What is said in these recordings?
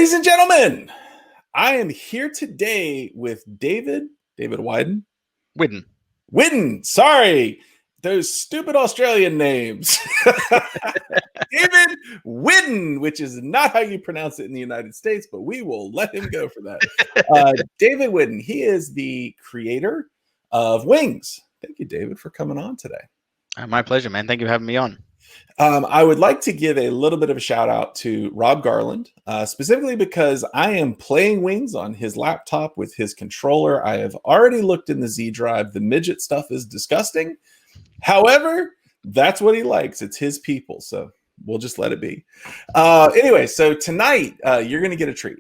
Ladies and gentlemen, I am here today with David Whiddon. Whiddon. Sorry, those stupid Australian names. David Whiddon, which is not how you pronounce it in the United States, but we will let him go for that. David Whiddon, he is the creator of Wings. Thank you, David, for coming on today. My pleasure, man. Thank you for having me on. I would like to give a little bit of a shout out to Rob Garland, specifically because I am playing Wings on his laptop with his controller. I have already looked in the Z drive. The midget stuff is disgusting. However, that's what he likes. It's his people. So we'll just let it be. Anyway, so tonight you're going to get a treat.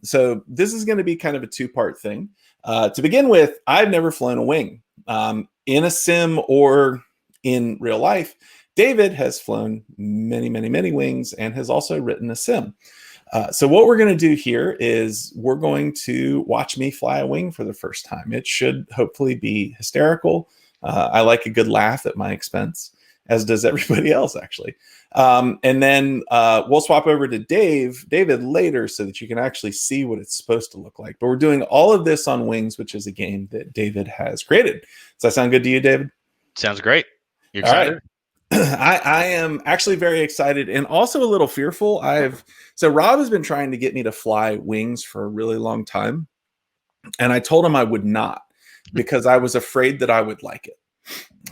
So this is going to be kind of a two-part thing. To begin with, I've never flown a wing in a sim or in real life. David has flown many, many, many wings and has also written a sim. So what we're going to do here is we're going to watch me fly a wing for the first time. It should hopefully be hysterical. I like a good laugh at my expense, as does everybody else, actually. And then we'll swap over to David later so that you can actually see what it's supposed to look like. But we're doing all of this on Wings, which is a game that David has created. Does that sound good to you, David? Sounds great. You excited? All right. I am actually very excited and also a little fearful. So Rob has been trying to get me to fly Wings for a really long time. And I told him I would not because I was afraid that I would like it.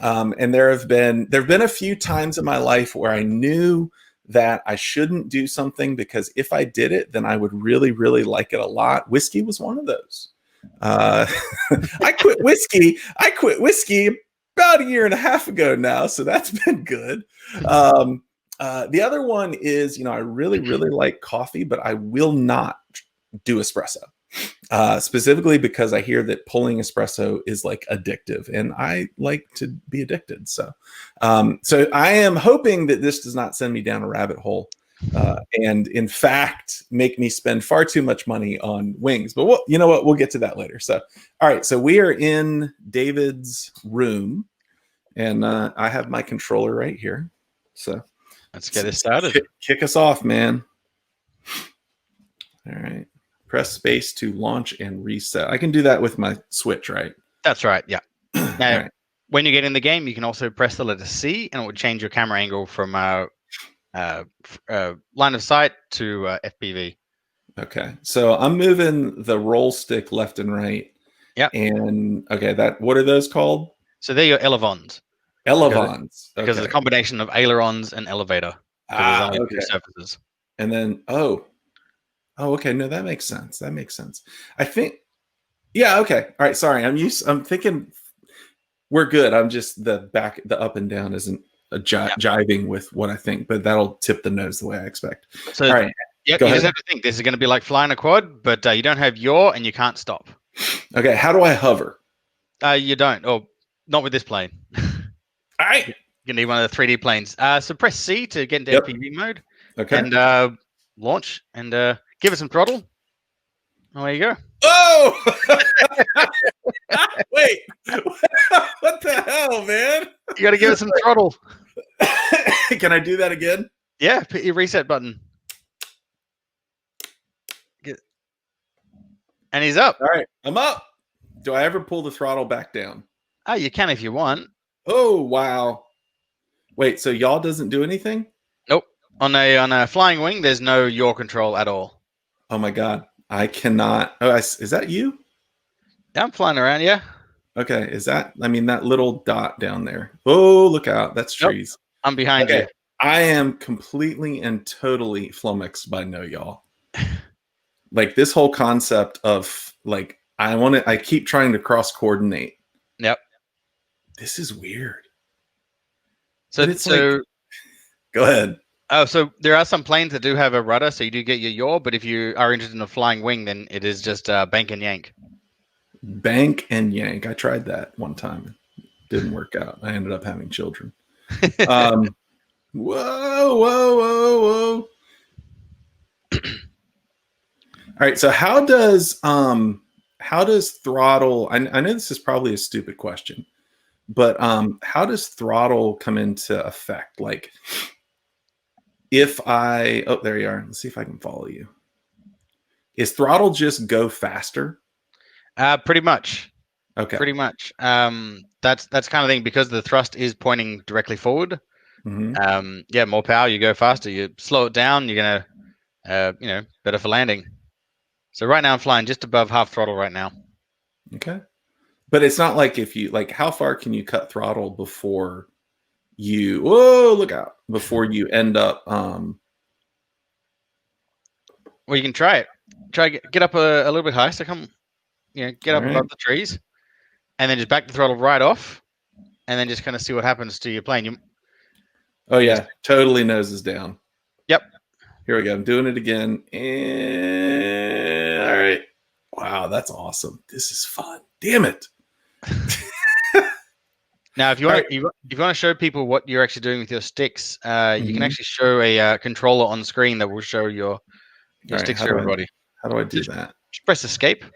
And there have been a few times in my life where I knew that I shouldn't do something because if I did it, then I would really, really like it a lot. Whiskey was one of those. I quit whiskey about a year and a half ago now, so that's been good. The other one is, I really, really like coffee, but I will not do espresso, specifically because I hear that pulling espresso is like addictive, and I like to be addicted. So I am hoping that this does not send me down a rabbit hole, and in fact make me spend far too much money on wings. But you know what? We'll get to that later. So, all right. So we are in David's room. And I have my controller right here. So let's get it started. Kick us off, man. All right. Press space to launch and reset. I can do that with my Switch, right? That's right. Yeah. Now, when you get in the game, you can also press the letter C, and it will change your camera angle from line of sight to FPV. Okay. So I'm moving the roll stick left and right. Yeah. And okay, what are those called? So they're your elevons. Elevons. Because it's a combination of ailerons and elevator. There's only two surfaces. And then, okay. No, that makes sense. I think, yeah, okay. All right. Sorry. I'm thinking we're good. I'm just the up and down isn't jiving with what I think, but that'll tip the nose the way I expect. So, all right. Yeah, you just have to think this is going to be like flying a quad, but you don't have yaw and you can't stop. Okay. How do I hover? You don't, or not with this plane. All right. You need one of the 3D planes. So press C to get into FPV mode. Okay. And launch and give it some throttle. Away you go. Oh! Wait. What the hell, man? You got to give it some throttle. Can I do that again? Yeah, hit your reset button. And he's up. All right. I'm up. Do I ever pull the throttle back down? Oh, you can if you want. Oh, wow. Wait, so yaw doesn't do anything? Nope. On a flying wing, there's no yaw control at all. Oh my God. I cannot. Oh, is that you? Yeah, I'm flying around, yeah. Okay. That little dot down there. Oh, look out. That's trees. Nope. I'm behind you. I am completely and totally flummoxed by no yaw. Like this whole concept of like, I keep trying to cross coordinate. Yep. This is weird. So go ahead. Oh, so there are some planes that do have a rudder, so you do get your yaw, but if you are interested in a flying wing, then it is just bank and yank. Bank and yank. I tried that one time. It didn't work out. I ended up having children. Whoa. All right. So how does throttle? I know this is probably a stupid question, but how does throttle come into effect? Like, if there you are. Let's see if I can follow you. is throttle just go faster? Pretty much. Okay. Pretty much. That's kind of thing because the thrust is pointing directly forward. Yeah, more power, you go faster. You slow it down, you're gonna, better for landing. So right now I'm flying just above half throttle right now. Okay. But it's not like if you like, how far can you cut throttle before you? Whoa, look out! Before you end up. Well, you can try it. Try get up a little bit high. So come, get up above the trees, and then just back the throttle right off, and then just kind of see what happens to your plane. Oh yeah, totally noses down. Yep. Here we go. I'm doing it again. And all right. Wow, that's awesome. This is fun. Damn it. Now, if you want to show people what you're actually doing with your sticks, you can actually show a controller on screen that will show your sticks to everybody. How do I do that? Just press escape.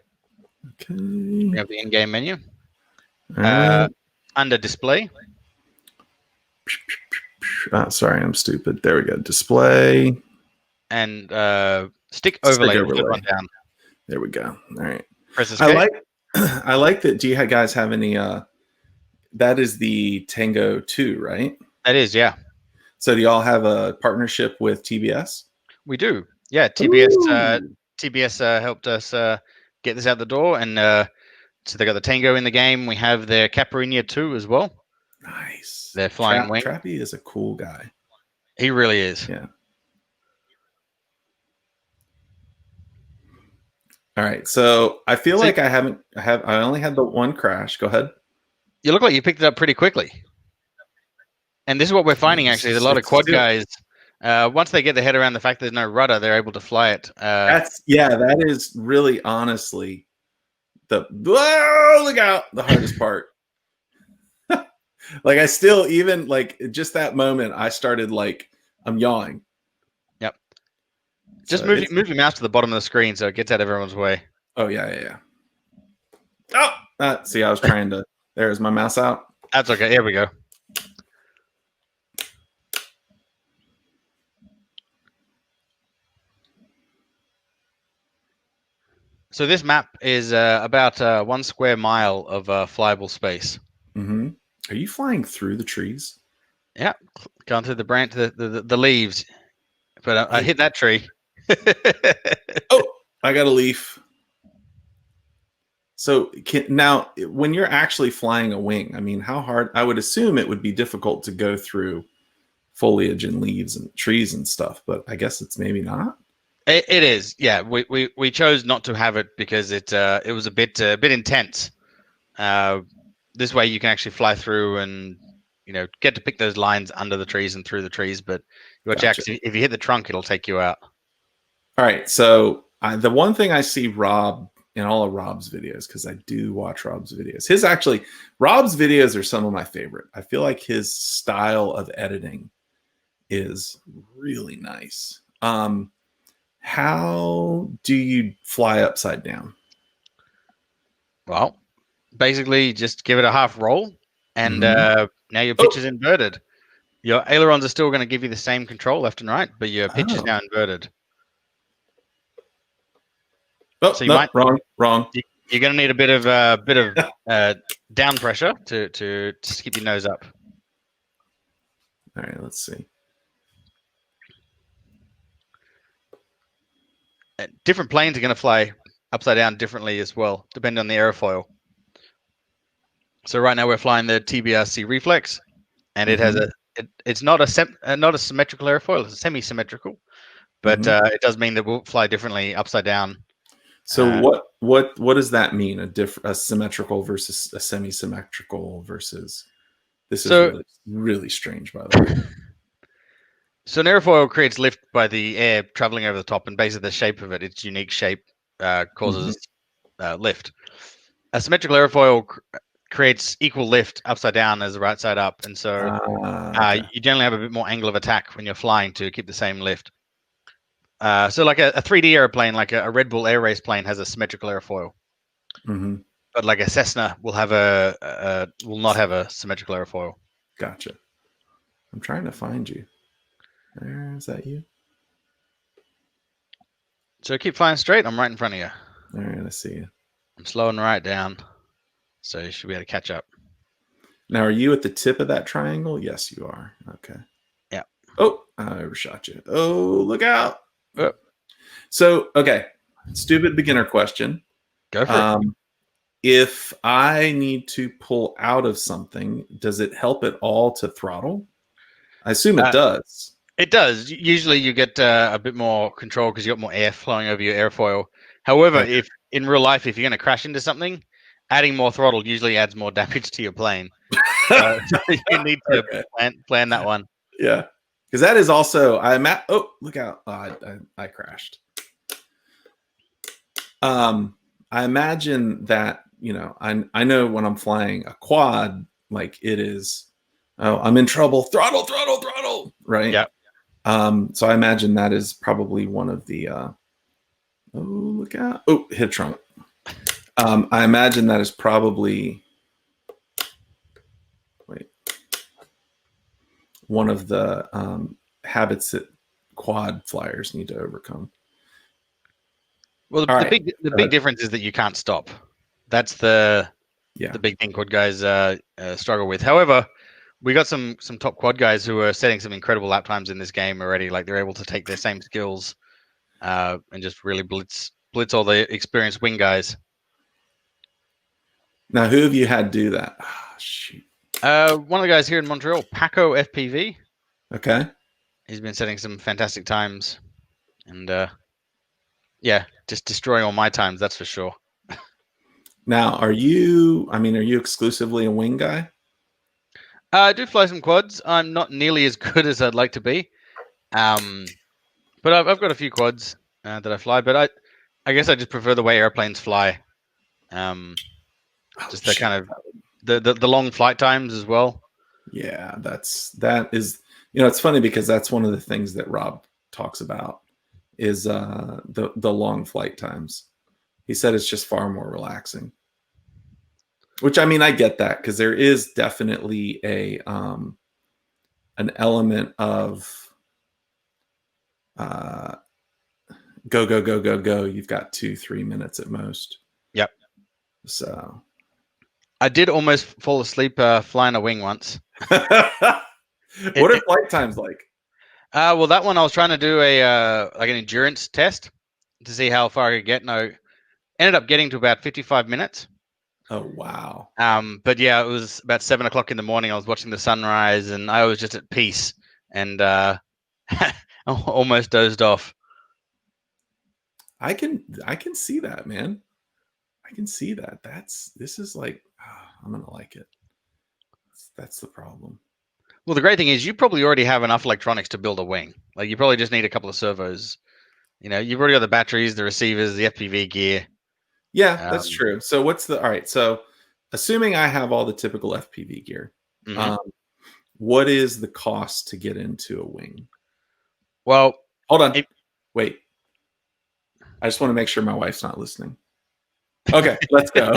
Okay. You have the in-game menu. Right. Under display. Sorry, I'm stupid. There we go. Display. And stick overlay. Down. There we go. All right. Press escape. I like that. Do you guys have any? That is the Tango 2, right? That is, yeah. So do y'all have a partnership with TBS? We do. Yeah, TBS helped us get this out the door, and so they got the Tango in the game. We have their Caipirinha 2 as well. Nice. They're flying wing. Trappy is a cool guy. He really is. Yeah. All right. So I feel like I only had the one crash. Go ahead. You look like you picked it up pretty quickly. And this is what we're finding, actually. There's a lot of quad guys. Once they get their head around the fact there's no rudder, they're able to fly it. That is really honestly look out, the hardest part. Like I still, even like just that moment, I started like I'm yawing. Yep. Just move your mouse to the bottom of the screen so it gets out of everyone's way. Oh yeah. Oh, see, I was trying to. There's my mouse out. That's okay. Here we go. So this map is about 1 square mile of flyable space. Mm-hmm. Are you flying through the trees? Yeah, going through the branch, the leaves. But I hit that tree. Oh, I got a leaf. So now, when you're actually flying a wing, I mean, how hard? I would assume it would be difficult to go through foliage and leaves and trees and stuff, but I guess it's maybe not. It is, yeah. We chose not to have it because it was a bit intense. This way, you can actually fly through and get to pick those lines under the trees and through the trees. But actually, if you hit the trunk, it'll take you out. All right. So the one thing I see Rob in all of Rob's videos, because I do watch Rob's videos. Rob's videos are some of my favorite. I feel like his style of editing is really nice. How do you fly upside down? Well, basically just give it a half roll, and now your pitch is inverted. Your ailerons are still going to give you the same control left and right, but your pitch is now inverted. Oh, so wrong. You're going to need a bit of down pressure to keep your nose up. All right, let's see. Different planes are going to fly upside down differently as well, depending on the airfoil. So right now we're flying the TBRC Reflex, and it has it's not a symmetrical airfoil; it's a semi-symmetrical, but it does mean that we'll fly differently upside down. So what does that mean? A symmetrical versus a semi-symmetrical versus this is really strange, by the way. So an airfoil creates lift by the air traveling over the top, and basically the shape of it, its unique shape, causes lift. A symmetrical airfoil creates equal lift upside down as the right side up, and so you generally have a bit more angle of attack when you're flying to keep the same lift. So like a 3D airplane, like a Red Bull Air Race plane, has a symmetrical airfoil, but like a Cessna will not have a symmetrical airfoil. Gotcha. I'm trying to find you. Is that you? So keep flying straight. I'm right in front of you. All right, I see you. I'm slowing right down, so you should be able to catch up. Now, are you at the tip of that triangle? Yes, you are. Okay. Yeah. Oh, I overshot you. Oh, look out. Oh. So, okay. Stupid beginner question. Go for it. If I need to pull out of something, does it help at all to throttle? I assume it does. It does. Usually you get a bit more control because you got more air flowing over your airfoil. However, Okay. if in real life, if you're going to crash into something, adding more throttle usually adds more damage to your plane. So you need to plan that one. Yeah. Because that is also, oh, look out. Oh, I crashed. I imagine that, I know when I'm flying a quad, like it is, oh, I'm in trouble. Throttle, right? Yeah. So I imagine that is probably one of the, oh, look out. Oh, hit trunk. I imagine that is probably, one of the habits that quad flyers need to overcome. Well, the big difference is that you can't stop. That's the big thing quad guys struggle with. However, we got some top quad guys who are setting some incredible lap times in this game already. Like they're able to take their same skills and just really blitz all the experienced wing guys. Now, who have you had do that? Oh, shoot. One of the guys here in Montreal, Paco FPV. Okay. He's been setting some fantastic times, and yeah, just destroying all my times. That's for sure. Now, are you exclusively a wing guy? I do fly some quads. I'm not nearly as good as I'd like to be, but I've got a few quads that I fly. But I guess I just prefer the way airplanes fly. Just the kind of the long flight times as well. Yeah, that is, it's funny because that's one of the things that Rob talks about is the long flight times. He said it's just far more relaxing. Which, I mean, I get that because there is definitely an element of go, go, go, go, go. You've got 2-3 minutes at most. Yep. So I did almost fall asleep flying a wing once. What are flight times like? Well, that one I was trying to do a like an endurance test to see how far I could get. No, ended up getting to about 55 minutes. Oh, wow. But yeah, it was about 7 o'clock in the morning. I was watching the sunrise and I was just at peace and almost dozed off. I can see that, man. I can see that. This is like, I'm going to like it. That's the problem. Well, the great thing is you probably already have enough electronics to build a wing. Like you probably just need a couple of servos. You've already got the batteries, the receivers, the FPV gear. Yeah, that's true. So all right. So assuming I have all the typical FPV gear, what is the cost to get into a wing? Well, hold on. Wait. I just want to make sure my wife's not listening. Okay, let's go.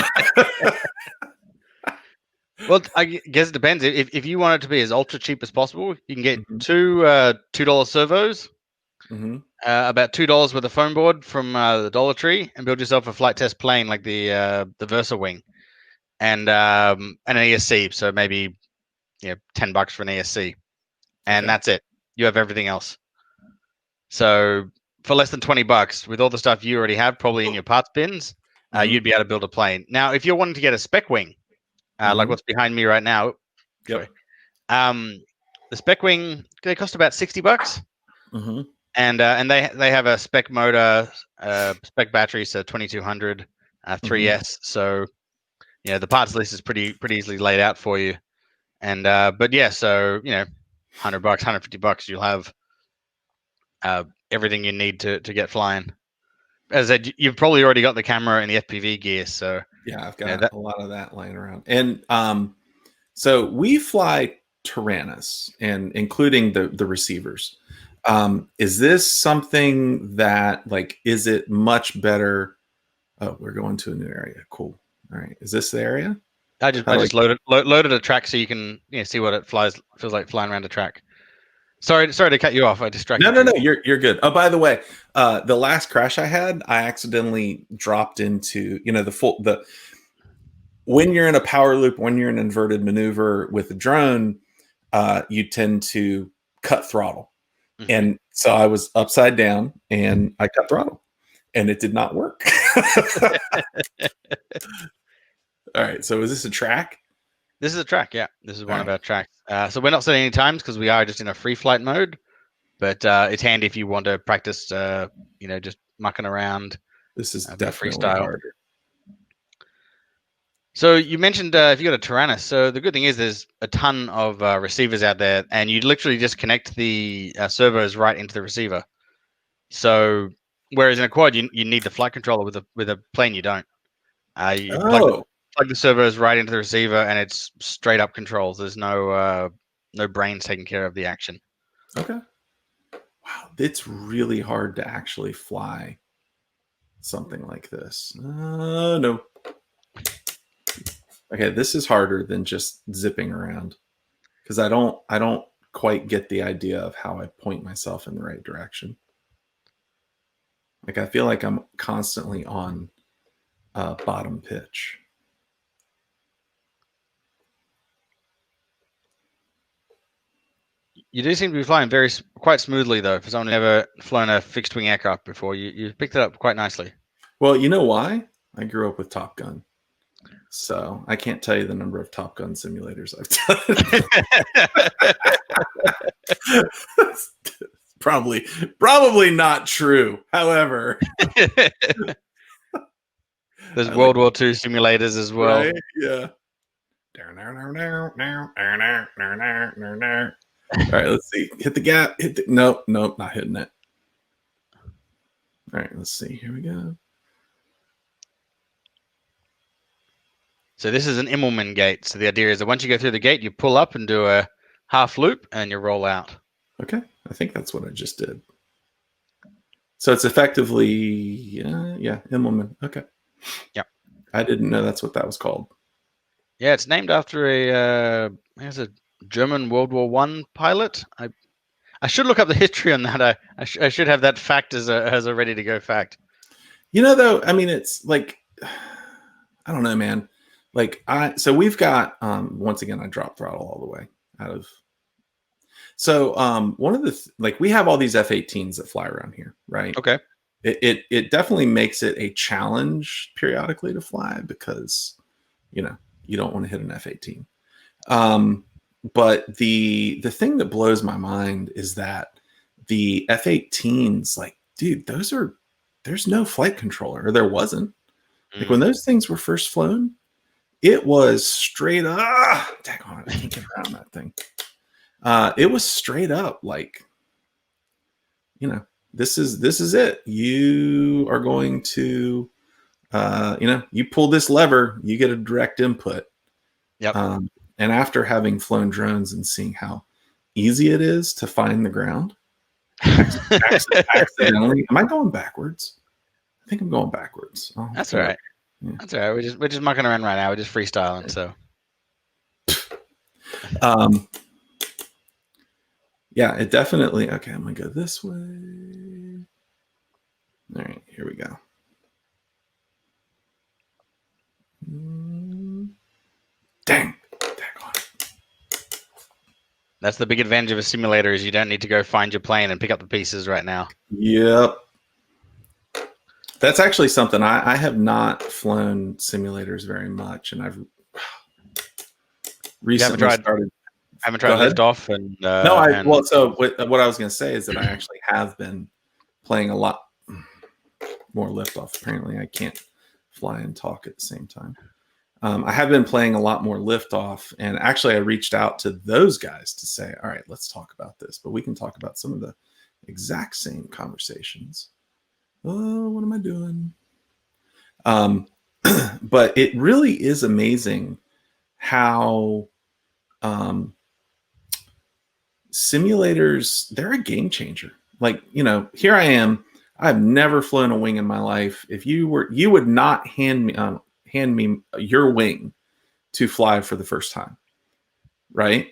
Well, I guess it depends. If you want it to be as ultra cheap as possible, you can get two $2 servos, about $2 worth of foam board from the Dollar Tree, and build yourself a flight test plane like the Versa wing, and an ESC. So maybe $10 for an ESC, and that's it. You have everything else. So for less than $20, with all the stuff you already have, probably in your parts bins, you'd be able to build a plane. Now, if you're wanting to get a spec wing, like what's behind me right now, the spec wing, they cost about $60, and they have a spec motor, spec battery, so 2200 3S. So the parts list is pretty easily laid out for you, and but yeah, so $100, $150, you'll have everything you need to get flying. As I said, you've probably already got the camera and the FPV gear, so yeah, I've got a lot of that lying around. And so we fly Tyrannus, and including the receivers. Is this something that, like, is it much better? Oh, we're going to a new area. Cool. All right, is this the area? I just loaded a track so you can see what it feels like flying around a track. Sorry to cut you off. I distracted No, you. you're good. Oh, by the way, the last crash I had, I accidentally dropped into, when you're in a power loop, when you're in an inverted maneuver with a drone, you tend to cut throttle. Mm-hmm. And so I was upside down and I cut throttle and it did not work. All right. So is this a track? This is a track. Yeah, this is one of right. our tracks. So we're not setting any times because we are just in a free flight mode. But it's handy if you want to practice, just mucking around. This is A bit of definitely freestyle. harder. So you mentioned if you got a Tyrannus. So the good thing is there's a ton of receivers out there, and you literally just connect the servos right into the receiver. So whereas in a quad you need the flight controller, with a plane you don't. You plug the servos right into the receiver, and it's straight up controls. There's no brains taking care of the action. Okay. Wow, it's really hard to actually fly something like this. No. Okay, this is harder than just zipping around because I don't quite get the idea of how I point myself in the right direction. Like I feel like I'm constantly on bottom pitch. You do seem to be flying quite smoothly, though. For someone who's never flown a fixed wing aircraft before, you picked it up quite nicely. Well, you know why? I grew up with Top Gun, so I can't tell you the number of Top Gun simulators I've done. Probably not true. However, there's World War II simulators as well. Right? Yeah. All right, let's see. Hit the gap. Nope, not hitting it. All right, let's see. Here we go. So this is an Immelman gate. So the idea is that once you go through the gate, you pull up and do a half loop and you roll out. Okay, I think that's what I just did. So it's effectively, yeah, Immelman. Okay. Yeah. I didn't know that's what that was called. Yeah, it's named after a German World War I pilot. I should look up the history on that. I should have that fact as a ready to go fact. Though, I mean, it's like, I don't know, man. Like so we've got, once again, I dropped throttle all the way out of. So one of the, we have all these F-18s that fly around here, right? Okay. It definitely makes it a challenge periodically to fly because, you don't want to hit an F-18. But the thing that blows my mind is that the F-18s, dude, there's no flight controller, or there wasn't. Like when those things were first flown, it was straight up. Dang on, I can't get around that thing. It was straight up this is it. You are going to, you pull this lever, you get a direct input. Yep. And after having flown drones and seeing how easy it is to find the ground, accidentally, am I going backwards? I think I'm going backwards. That's all right. Yeah. That's all right. We're just mucking around right now. We're just freestyling. So, yeah, it definitely. Okay, I'm gonna go this way. All right, here we go. Dang on. That's the big advantage of a simulator is you don't need to go find your plane and pick up the pieces right now. Yep. That's actually something I have not flown simulators very much, and I've recently started. Haven't tried liftoff and no. So what I was going to say is that I actually have been playing a lot more liftoff. Apparently, I can't fly and talk at the same time. I have been playing a lot more liftoff, and actually, I reached out to those guys to say, "All right, let's talk about this." But we can talk about some of the exact same conversations. Oh, what am I doing? But it really is amazing how simulators, they're a game changer. Here I am. I've never flown a wing in my life. If you would not hand me your wing to fly for the first time, right?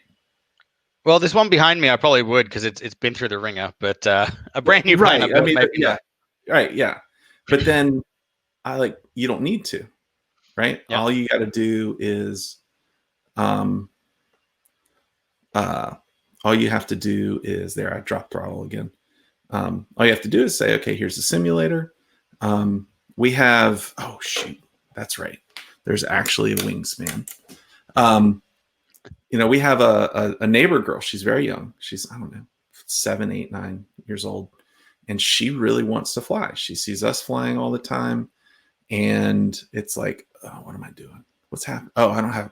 Well, this one behind me, I probably would because it's been through the ringer. But a brand new plane, I Right. I built, mean, maybe yeah. not. Right. Yeah. But then you don't need to, right? Yep. All you got to do is, um, all you have to do is there. I dropped throttle again. All you have to do is say, okay, here's the simulator. We have, oh shoot, that's right. There's actually a wingspan. We have a neighbor girl. She's very young. She's, I don't know, 7, 8, 9 years old. And she really wants to fly. She sees us flying all the time. And it's like, oh, what am I doing? What's happening? Oh, I don't have.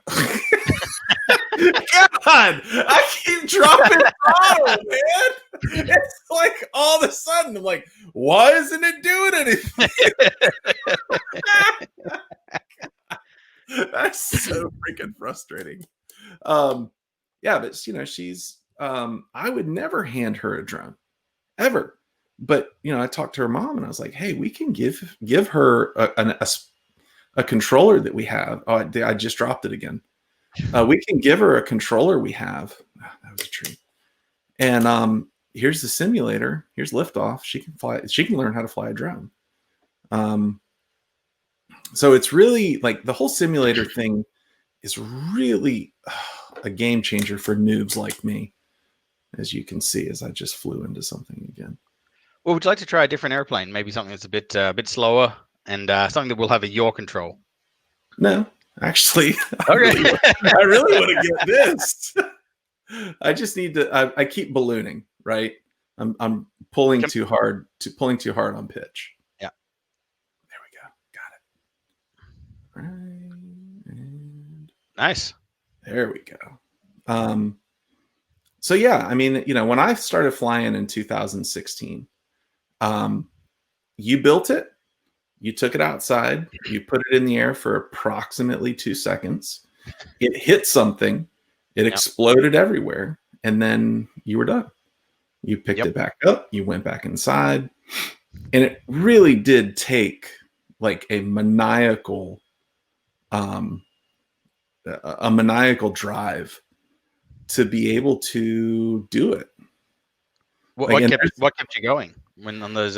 God, I keep dropping throttle, man. It's like all of a sudden, I'm like, why isn't it doing anything? That's so freaking frustrating. Yeah, but she's. I would never hand her a drone, ever. But I talked to her mom, and I was like, hey, we can give her a controller that we have. Oh, I just dropped it again. We can give her a controller we have. Oh, that was a treat. And here's the simulator. Here's liftoff. She can fly. She can learn how to fly a drone. So it's really like the whole simulator thing is really a game changer for noobs like me, as you can see, as I just flew into something again. Well, would you like to try a different airplane? Maybe something that's a bit slower and something that will have a yaw control. No, actually, Okay. I really want to get this. I just need to. I keep ballooning, right? I'm pulling too hard on pitch. Yeah. There we go. Got it. Right. And Nice. there we go. So yeah, I mean, when I started flying in 2016, you built it, you took it outside, you put it in the air for approximately 2 seconds. It hit something, it exploded everywhere, and then you were done. You picked it back up, you went back inside, and it really did take like a maniacal drive to be able to do it. What kept you going when on those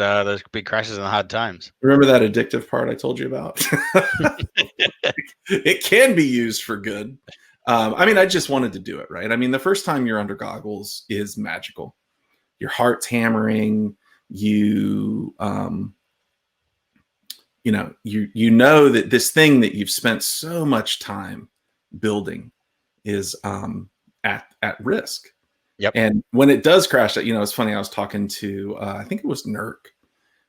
big crashes and hard times? Remember that addictive part I told you about? It can be used for good. I mean, I just wanted to do it, right? I mean, the first time you're under goggles is magical. Your heart's hammering. You know that this thing that you've spent so much time building is at risk. Yep. And when it does crash, it's funny. I was talking to I think it was Nurk,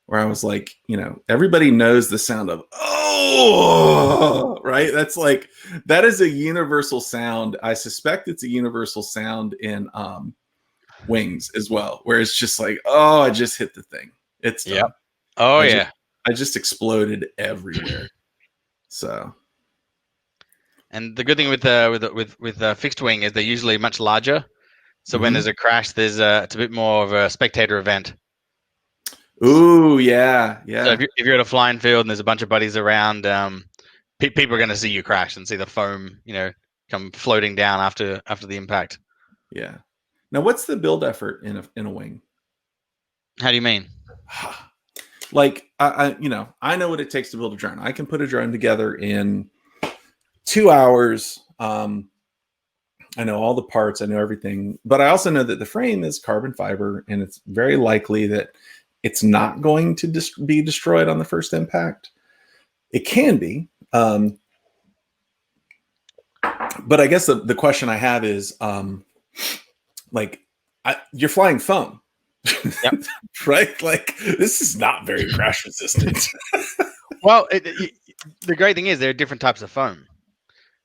where I was like, everybody knows the sound of oh, right? That is a universal sound. I suspect it's a universal sound in wings as well, where it's just like, oh, I just hit the thing. It's done. Yep. Oh yeah. I just exploded everywhere. So. And the good thing with fixed wing is they're usually much larger. So when there's a crash, it's a bit more of a spectator event. Ooh, yeah. So if you're at a flying field and there's a bunch of buddies around, people are going to see you crash and see the foam, come floating down after the impact. Yeah. Now, what's the build effort in a wing? How do you mean? Like I know what it takes to build a drone. I can put a drone together in 2 hours. I know all the parts, I know everything, but I also know that the frame is carbon fiber, and it's very likely that it's not going to be destroyed on the first impact. It can be. But I guess the question I have is, you're flying foam, yep. Right? Like, this is not very crash resistant. Well, the great thing is there are different types of foam.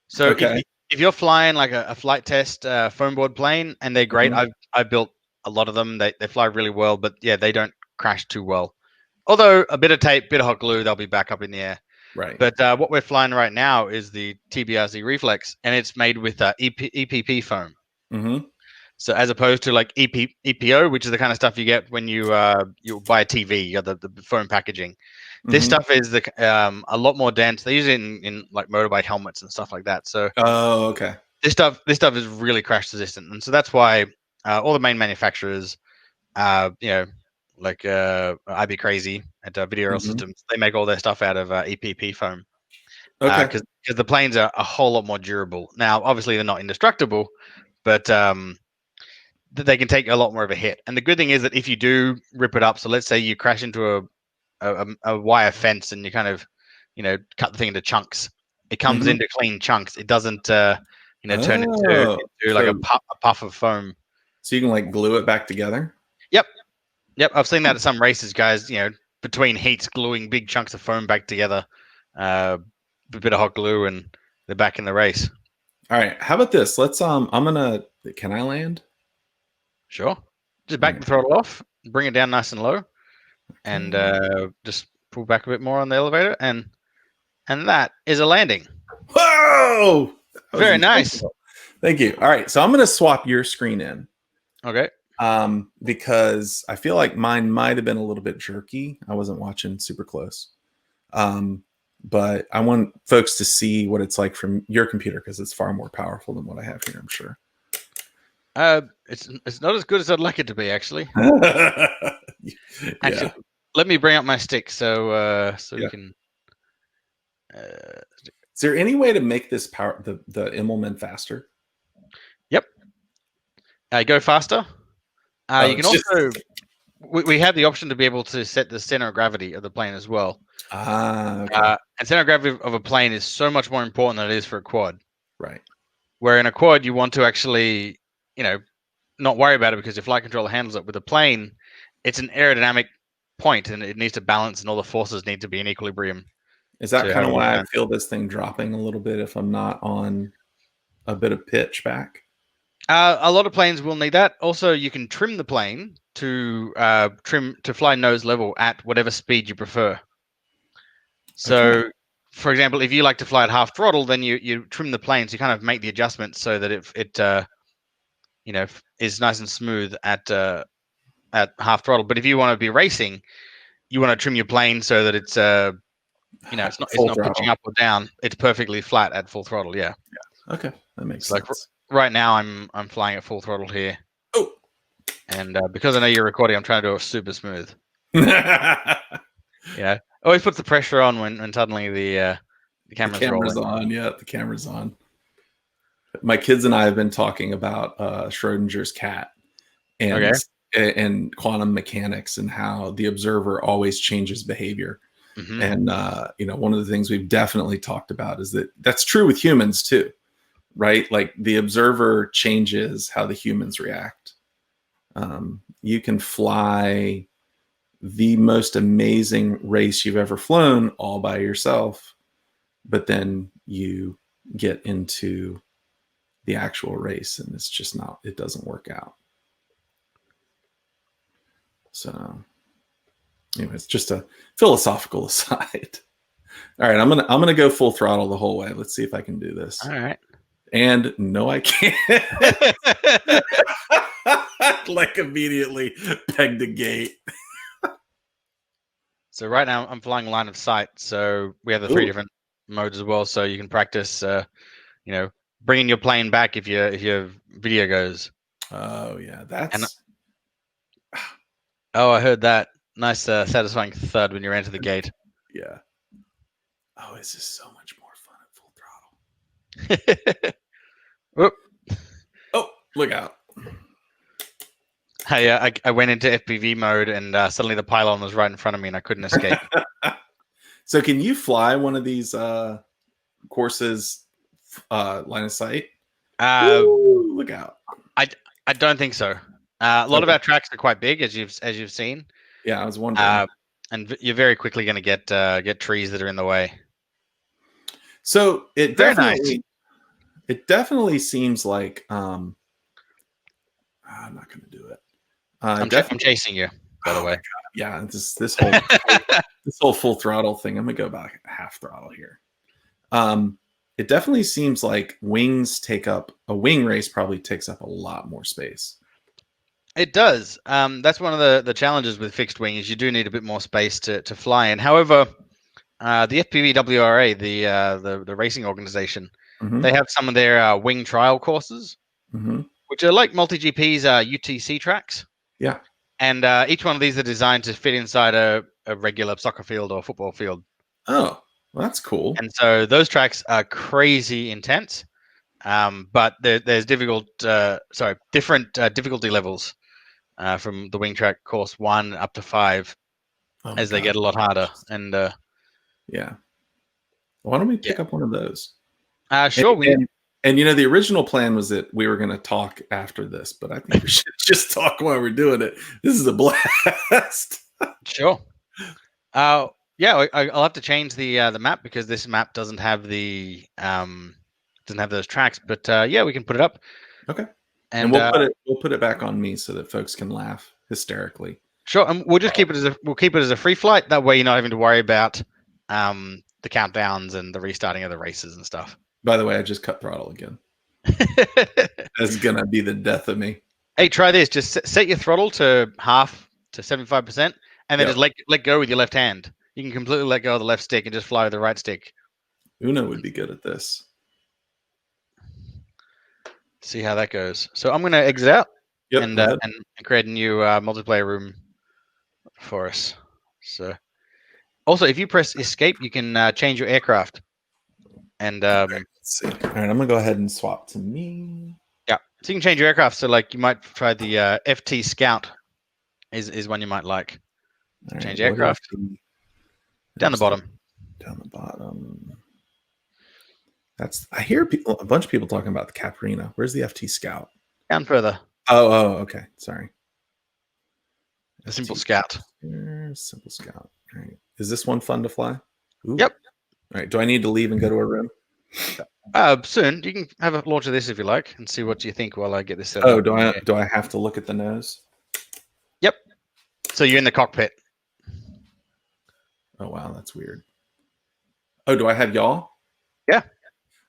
So okay. If you're flying like a flight test foam board plane, and they're great, I built a lot of them. They fly really well, but yeah, they don't crash too well. Although a bit of tape, bit of hot glue, they'll be back up in the air. Right. But what we're flying right now is the TBRC Reflex, and it's made with EPP foam. Mm-hmm. So as opposed to like EPO, which is the kind of stuff you get when you buy a TV, you got the foam packaging. This stuff is a lot more dense. They use it in like motorbike helmets and stuff like that. So oh, okay. this stuff is really crash resistant, and so that's why all the main manufacturers, like IB Crazy at Video Aerial Systems, they make all their stuff out of EPP foam. Okay. Because the planes are a whole lot more durable. Now, obviously, they're not indestructible, but they can take a lot more of a hit. And the good thing is that if you do rip it up, so let's say you crash into a wire fence and you kind of, cut the thing into chunks. It comes into clean chunks. It doesn't, turn into like a puff of foam. So you can like glue it back together? Yep. I've seen that at some races, guys, between heats, gluing big chunks of foam back together. A bit of hot glue and they're back in the race. All right. How about this? Let's can I land? Sure. Just back the throttle off, bring it down nice and low, and just pull back a bit more on the elevator, and that is a landing. Whoa! Very nice. Thank you. All right. So I'm gonna swap your screen in. Okay. Because I feel like mine might have been a little bit jerky. I wasn't watching super close. But I want folks to see what it's like from your computer because it's far more powerful than what I have here, I'm sure. It's not as good as I'd like it to be, actually. Yeah. Actually, let me bring up my stick so we can. Is there any way to make this power the Immelman faster? Yep. Go faster. You can also. We have the option to be able to set the center of gravity of the plane as well. Okay. And center of gravity of a plane is so much more important than it is for a quad. Right. Where in a quad, you want to actually, not worry about it because your flight controller handles it. With a plane, it's an aerodynamic point and it needs to balance and all the forces need to be in equilibrium. Is that kind of why I feel this thing dropping a little bit if I'm not on a bit of pitch back? A lot of planes will need that. Also, you can trim the plane to fly nose level at whatever speed you prefer. So, for example, if you like to fly at half throttle, then you trim the plane, so you kind of make the adjustments so that it is nice and smooth at half throttle. But if you want to be racing, you want to trim your plane so that it's it's not pitching up or down. It's perfectly flat at full throttle. Yeah. Okay, that makes sense. Like right now, I'm flying at full throttle here. Oh. And because I know you're recording, I'm trying to do it super smooth. Always puts the pressure on when suddenly the camera's on. Yeah, the camera's on. My kids and I have been talking about Schrodinger's cat and quantum mechanics and how the observer always changes behavior. And one of the things we've definitely talked about is that's true with humans too, right? Like the observer changes how the humans react. You can fly the most amazing race you've ever flown all by yourself, but then you get into the actual race and it doesn't work out. So anyway, it's just a philosophical aside. All right, I'm gonna go full throttle the whole way. Let's see if I can do this. All right. And no, I can't. Like immediately pegged a gate. So right now I'm flying line of sight. So we have the 3 different modes as well. So you can practice, bringing your plane back if your video goes. Oh yeah, I heard that. Nice, satisfying thud when you enter the gate. Yeah. Oh, this is so much more fun at full throttle. Whoop. Oh, look out. Hey, I went into FPV mode and suddenly the pylon was right in front of me and I couldn't escape. So can you fly one of these courses line of sight? Ooh, look out. I don't think so. A lot of our tracks are quite big, as you've seen. Yeah, I was wondering. And you're very quickly going to get trees that are in the way. So it definitely seems like I'm not going to do it. I'm chasing you, by the way. Yeah, this whole full throttle thing. I'm gonna go back half throttle here. It definitely seems like a wing race probably takes up a lot more space. It does. That's one of the challenges with fixed wing is you do need a bit more space to fly in. However, the FPV WRA, the racing organization, Mhm. they have some of their wing trial courses, Mhm. which are like MultiGP's UTC tracks. Yeah. And each one of these are designed to fit inside a regular soccer field or football field. Oh, well, that's cool. And so those tracks are crazy intense, but there's different difficulty levels from the wing track course 1 up to 5 Oh my as they God. get a lot harder. And Yeah. Why don't we pick up one of those? sure, And the original plan was that we were going to talk after this, but I think we should just talk while we're doing it. This is a blast. sure. Yeah, I'll have to change the map because this map doesn't have those tracks. But yeah, we can put it up. Okay. And we'll put it back on me so that folks can laugh hysterically. Sure, and we'll just keep it as a free flight. That way, you're not having to worry about the countdowns and the restarting of the races and stuff. By the way, I just cut throttle again. That's gonna be the death of me. Hey, try this. Just set your throttle to half to 75%, and then just let go with your left hand. You can completely let go of the left stick and just fly with the right stick. Una would be good at this. See how that goes. So I'm going to exit out and create a new multiplayer room for us. So also, if you press escape, you can change your aircraft. And let's see. All right, I'm gonna go ahead and swap to me. Yeah, so you can change your aircraft. So like you might try the FT Scout is one you might like. Right, change aircraft down the bottom. Down the bottom. I hear a bunch of people talking about the Caprina. Where's the FT Scout? Down further. Oh, okay. Sorry. The Simple Scout. Simple Scout. All right. Is this one fun to fly? Ooh. Yep. All right. Do I need to leave and go to a room? Soon. You can have a launch of this if you like and see what you think while I get this set up. Oh, do I have to look at the nose? Yep. So you're in the cockpit. Oh wow, that's weird. Oh, do I have yaw? Yeah.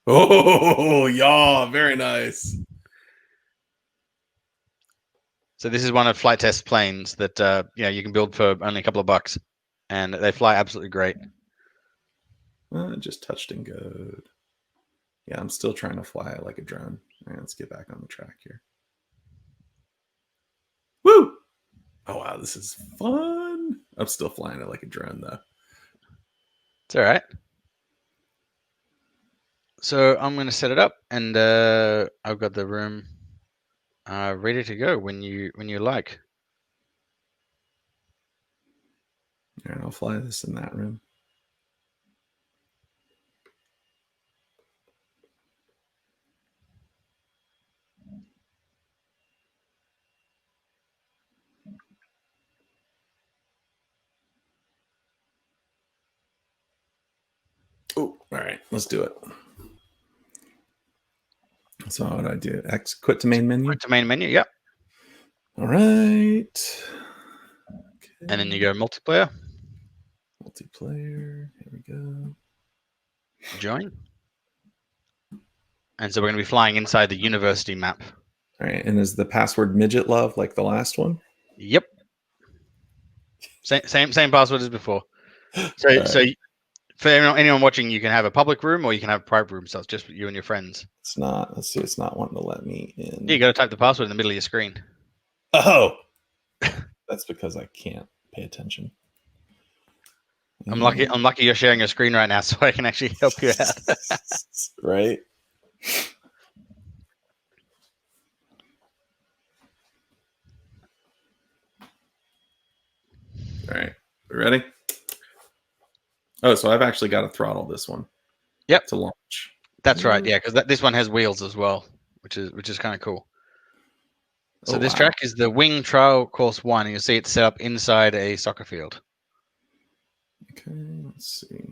Oh, yaw, very nice. So this is one of Flight Test planes that you can build for only a couple of bucks, and they fly absolutely great. Just touched and good. Yeah, I'm still trying to fly like a drone. All right, let's get back on the track here. Woo! Oh wow, this is fun. I'm still flying it like a drone though. It's all right. So I'm going to set it up, and I've got the room ready to go when you like. All right, I'll fly this in that room. Oh, all right, let's do it. So what do I do? X, quit to main menu? Quit to main menu, yep. All right. Okay. And then you go multiplayer. Multiplayer, here we go. Join. And so we're going to be flying inside the university map. All right, and is the password midget love like the last one? Yep. Same password as before. So for anyone watching, you can have a public room or you can have a private room. So it's just you and your friends. It's not. Let's see. It's not wanting to let me in. You got to type the password in the middle of your screen. Oh, that's because I can't pay attention. I'm lucky you're sharing your screen right now, so I can actually help you out. Right. All right. We ready? Oh, so I've actually got to throttle this one. Yep. To launch. That's right. Yeah, because this one has wheels as well, which is kind of cool. So this track is the Wing Trial Course 1, and you'll see it set up inside a soccer field. Okay, let's see.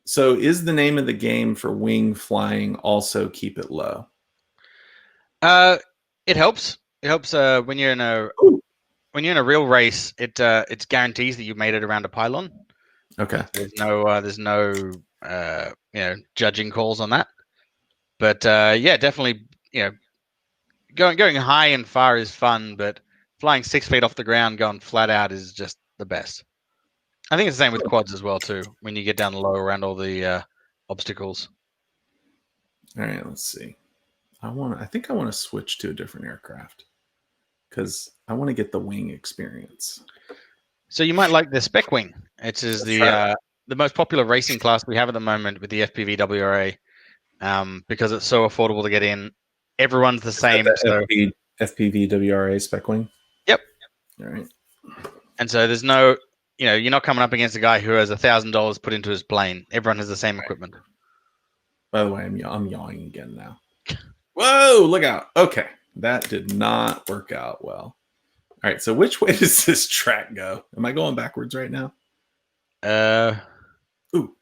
So is the name of the game for wing flying also keep it low? It helps. It helps when you're in a real race. It guarantees that you've made it around a pylon. Okay. There's no judging calls on that. But yeah, definitely going high and far is fun, but flying 6 feet off the ground going flat out is just the best. I think it's the same with quads as well too. When you get down low around all the obstacles. All right, let's see. I think I want to switch to a different aircraft because I want to get the wing experience. So you might like the Spec Wing. It is Let's try the most popular racing class we have at the moment with the FPV WRA, because it's so affordable to get in. Everyone's the same. So FPV WRA spec wing. yep. All right. And so there's no, you're not coming up against a guy who has $1,000 put into his plane. Everyone has the same equipment. By the way, I'm yawing again now. Whoa, look out. Okay. That did not work out well. All right. So which way does this track go? Am I going backwards right now? Ooh.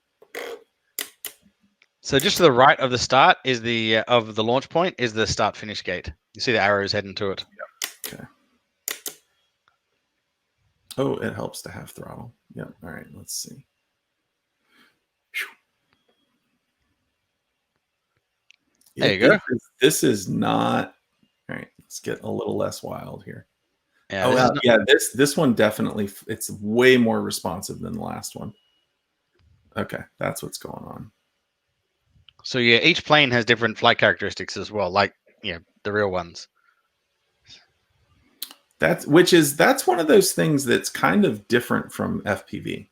So just to the right of the start is the of the launch point is the start finish gate. You see the arrows heading to it. Yep. Okay. Oh, it helps to have throttle. Yep. All right. Let's see. There you go. This is not. All right. Let's get a little less wild here. Yeah, oh, wow. Yeah. This one definitely, it's way more responsive than the last one. Okay. That's what's going on. So yeah, each plane has different flight characteristics as well, like the real ones. That's one of those things that's kind of different from FPV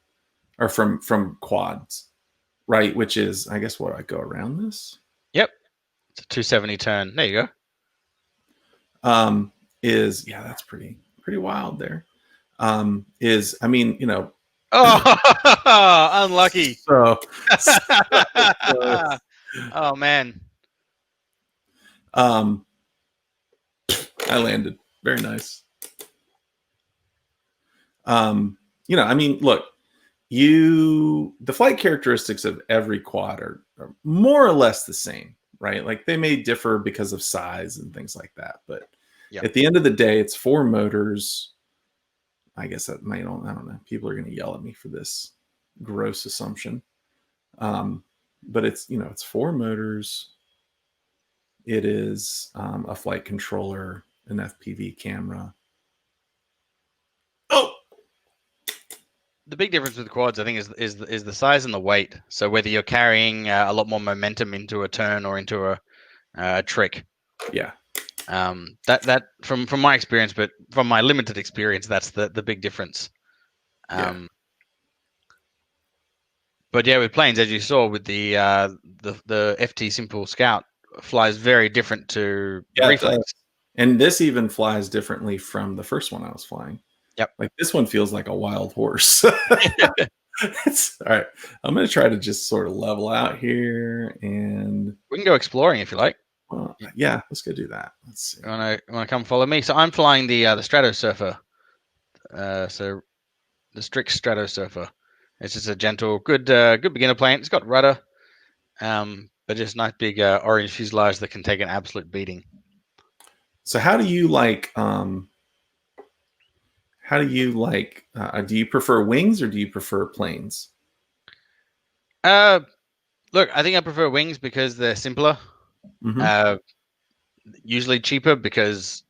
or from quads, right? Which is, I guess, what I go around this. Yep, it's a 270 turn. There you go. That's pretty wild there. I mean, Oh, unlucky. So oh man. I landed very nice. I mean, look, the flight characteristics of every quad are more or less the same, right? Like they may differ because of size and things like that, but at the end of the day, it's 4 motors. I guess that I don't know. People are going to yell at me for this gross assumption. But it's 4 motors. It is a flight controller, an FPV camera. Oh, the big difference with quads, I think, is the size and the weight. So whether you're carrying a lot more momentum into a turn or into a trick, yeah, that from my experience, but from my limited experience, that's the big difference. But yeah, with planes, as you saw with the FT Simple Scout, flies very different to Reflex. And this even flies differently from the first one I was flying. Yep. Like this one feels like a wild horse. All right. I'm going to try to just sort of level out here, and we can go exploring if you like. Well, yeah, let's go do that. Let's see. You want to come follow me? So I'm flying the Strato Surfer. So the Strix Strato Surfer. It's just a gentle, good beginner plane. It's got rudder, but just nice big orange fuselage that can take an absolute beating. So how do you like? Do you prefer wings or do you prefer planes? Look, I think I prefer wings because they're simpler. Mm-hmm. Usually cheaper because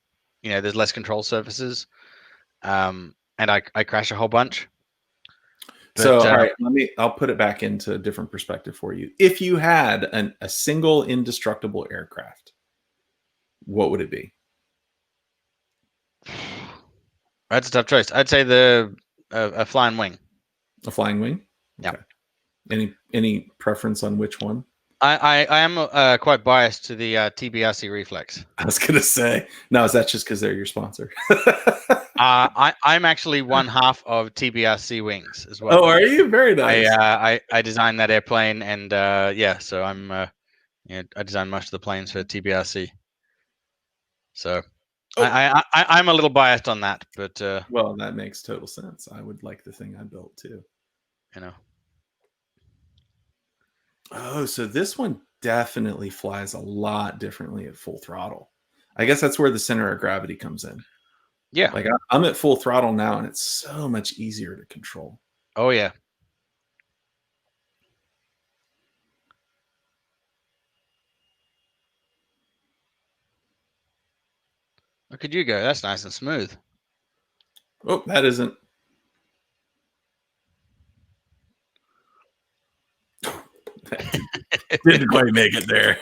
there's less control surfaces, and I crash a whole bunch. But, so all right, I'll put it back into a different perspective for you. If you had a single indestructible aircraft, what would it be? That's a tough choice. I'd say a flying wing. A flying wing? Okay. Yeah. Any preference on which one? I am quite biased to the TBRC Reflex. I was gonna say, no, is that just because they're your sponsor? I'm actually one half of TBRC Wings as well. Oh, are you? Very nice. I designed that airplane, and so I'm I designed most of the planes for TBRC. So I'm a little biased on that, but well, that makes total sense. I would like the thing I built too. Oh, so this one definitely flies a lot differently at full throttle. I guess that's where the center of gravity comes in. Yeah. Like I'm at full throttle now, and it's so much easier to control. Oh, yeah. Look at you go. That's nice and smooth. Oh, that isn't. Didn't quite make it there.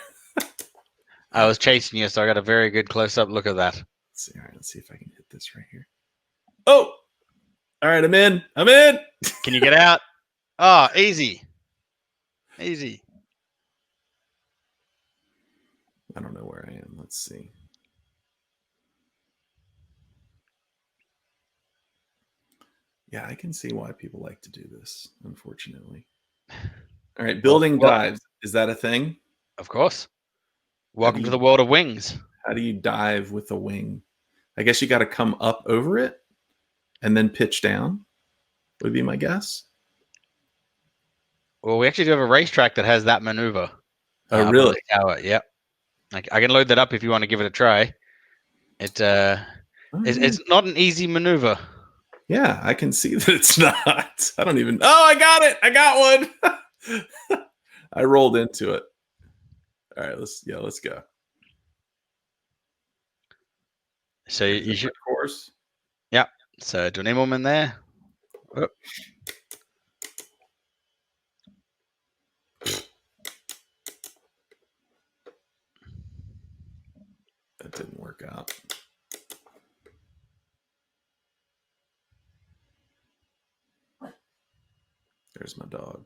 I was chasing you, so I got a very good close-up look at that. Let's see. All right, let's see if I can hit this right here. Oh, all right, I'm in. I'm in. Can you get out? Oh, easy. Easy. I don't know where I am. Let's see. Yeah, I can see why people like to do this, unfortunately. All right, building dives. Is that a thing? Of course. Welcome to the world of wings. How do you dive with a wing? I guess you got to come up over it and then pitch down, would be my guess. Well, we actually do have a racetrack that has that maneuver. Oh, really? Tower. Yep. I can load that up if you want to give it a try. It's not an easy maneuver. Yeah, I can see that it's not. I don't even. Oh, I got it! I got one. I rolled into it. All right, let's go. So you should, of course. Yeah. So do an Immelman there. Oh. That didn't work out. There's my dog.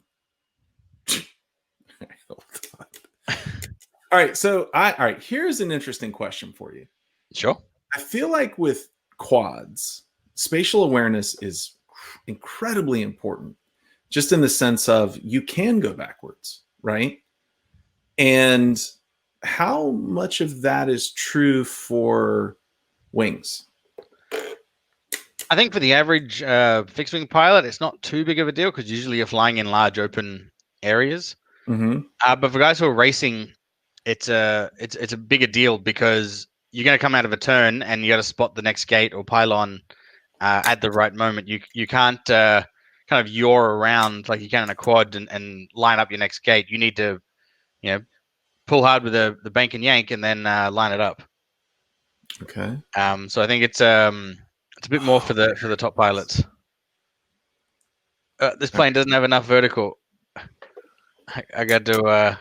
All right, so all right, here's an interesting question for you. Sure. I feel like with quads, spatial awareness is incredibly important, just in the sense of you can go backwards, right? And how much of that is true for wings? I think for the average fixed wing pilot, it's not too big of a deal because usually you're flying in large open areas. Mm-hmm. But for guys who are racing, it's a bigger deal because you're going to come out of a turn and you got to spot the next gate or pylon at the right moment. You can't kind of yaw around like you can in a quad and line up your next gate. You need to, pull hard with the bank and yank and then line it up. Okay. So I think it's a bit more for the top pilots. This plane doesn't have enough vertical. I got to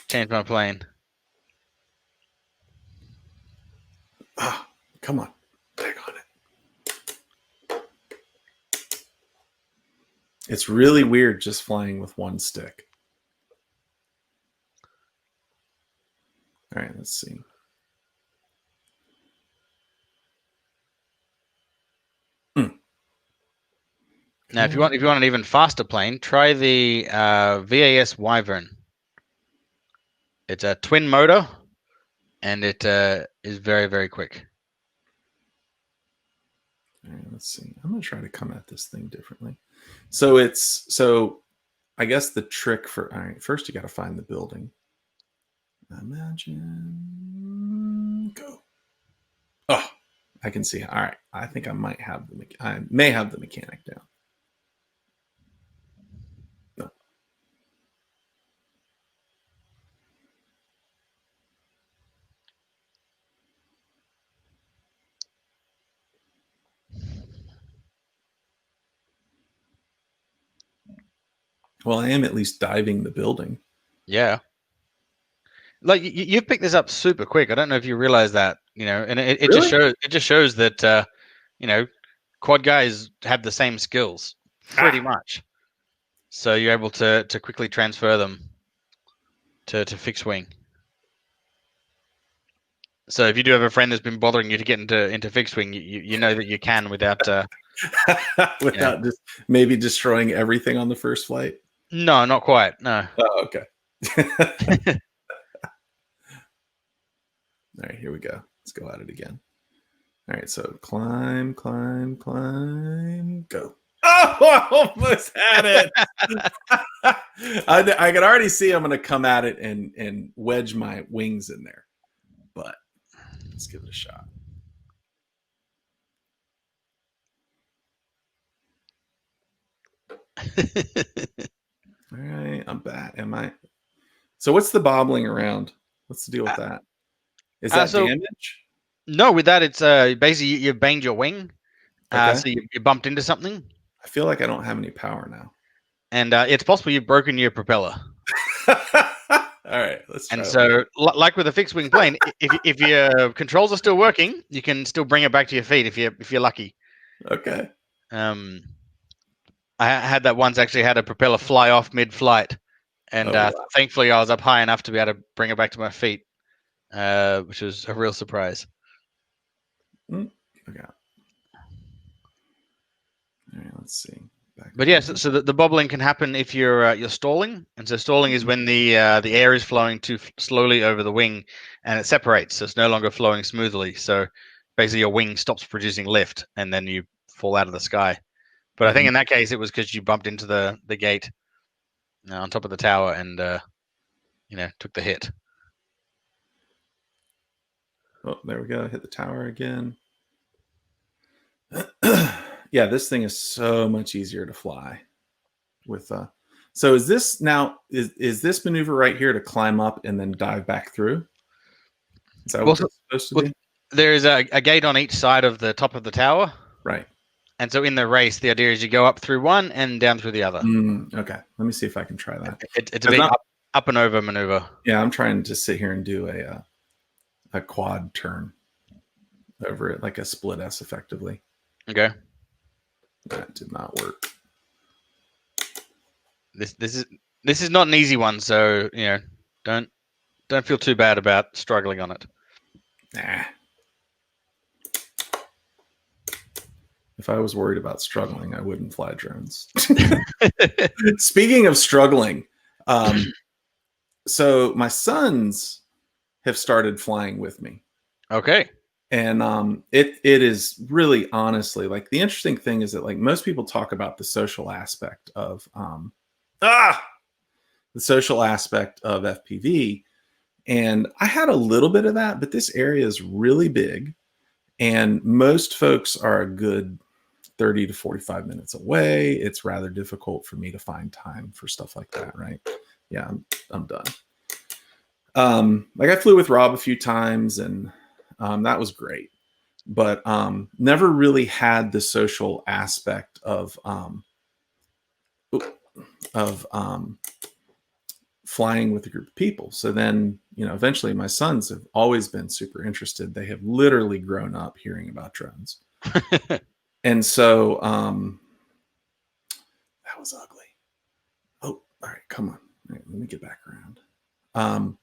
change my plane. Oh, come on. Take on it. It's really weird just flying with one stick. All right, let's see. Now, if you want an even faster plane, try the VAS Wyvern. It's a twin motor, and it is very, very quick. All right, let's see. I'm gonna try to come at this thing differently. So I guess the trick for all right, first you got to find the building. Imagine go. Oh, I can see. All right, I think I may have the mechanic down. No. Well, I am at least diving the building. Yeah. Like you picked this up super quick. I don't know if you realize that, and it Really? just shows that quad guys have the same skills pretty much. So you're able to quickly transfer them to fixed wing. So if you do have a friend that's been bothering you to get into fixed wing, you know that you can without without just maybe destroying everything on the first flight. No, not quite. No. Oh, okay. All right, here we go. Let's go at it again. All right, so climb, climb, climb, go. Oh, I almost had it. I can already see I'm going to come at it and wedge my wings in there. But let's give it a shot. All right, I'm back. Am I? So what's the bobbling around? What's the deal with that? Is that damage? No, with that, it's basically you banged your wing. Okay. So you bumped into something. I feel like I don't have any power now. And it's possible you've broken your propeller. All right, let's try And that. so, like with a fixed wing plane, if your controls are still working, you can still bring it back to your feet if you're lucky. Okay. Um, I had that once. Actually, had a propeller fly off mid-flight, and Oh, wow. thankfully I was up high enough to be able to bring it back to my feet, which was a real surprise. Okay. All right, let's see. But yes, yeah, so the bobbling can happen if you're stalling, and so stalling is when the air is flowing too slowly over the wing, and it separates, so it's no longer flowing smoothly. So basically, your wing stops producing lift, and then you fall out of the sky. But I think in that case, it was because you bumped into the gate on top of the tower, and took the hit. Oh, there we go. Hit the tower again. Yeah, this thing is so much easier to fly with so is this now is this maneuver right here to climb up and then dive back through? Is that what it's supposed to be? There's a gate on each side of the top of the tower. Right. And so in the race, the idea is you go up through one and down through the other. Okay. Let me see if I can try that. It's a big up and over maneuver. Yeah, I'm trying to sit here and do a quad turn over it, like a split S effectively. Okay. That did not work. This is not an easy one, so don't feel too bad about struggling on it. Nah. If I was worried about struggling, I wouldn't fly drones. Speaking of struggling, so my sons have started flying with me. Okay. And it is really, honestly, like, the interesting thing is that, like, most people talk about the social aspect of FPV, and I had a little bit of that, but this area is really big, and most folks are a good 30 to 45 minutes away. It's rather difficult for me to find time for stuff like that, right? Yeah, I'm done. Like, I flew with Rob a few times, and that was great, but never really had the social aspect of flying with a group of people. So then, eventually my sons have always been super interested. They have literally grown up hearing about drones. And so that was ugly. Oh, all right, come on. All right, let me get back around.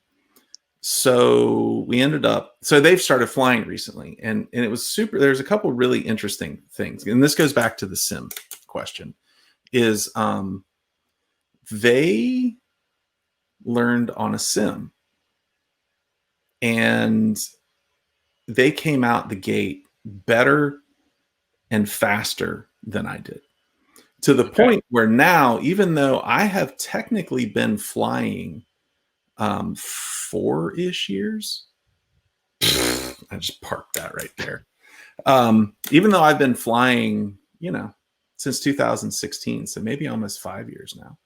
So we ended up, so they've started flying recently, and it was super. There's a couple really interesting things. And this goes back to the sim question, is they learned on a sim, and they came out the gate better and faster than I did, to the point where now, even though I have technically been flying 4-ish years, I just parked that right there. Even though I've been flying, since 2016, so maybe almost 5 years now.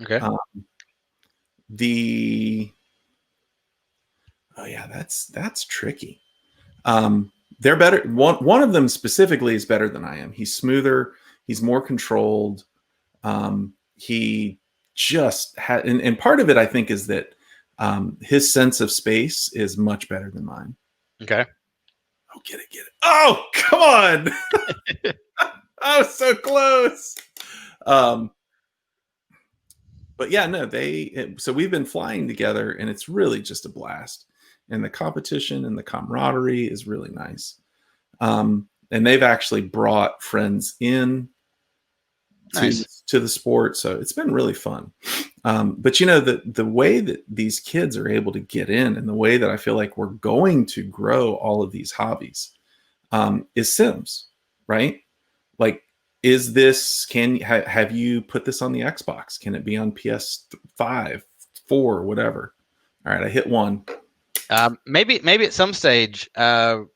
Okay. That's tricky. They're better. One of them specifically is better than I am. He's smoother. He's more controlled. He just had, and part of it, I think, is that his sense of space is much better than mine. Okay. Oh, get it. Oh, come on. I was so close. But yeah, no, so we've been flying together, and it's really just a blast. And the competition and the camaraderie is really nice. And they've actually brought friends in to the sport, so it's been really fun. But the way that these kids are able to get in, and the way that I feel like we're going to grow all of these hobbies, is Sims, right? Like, is this, have you put this on the Xbox? Can it be on PS5, 4, whatever? All right, I hit 1. Maybe at some stage. I'm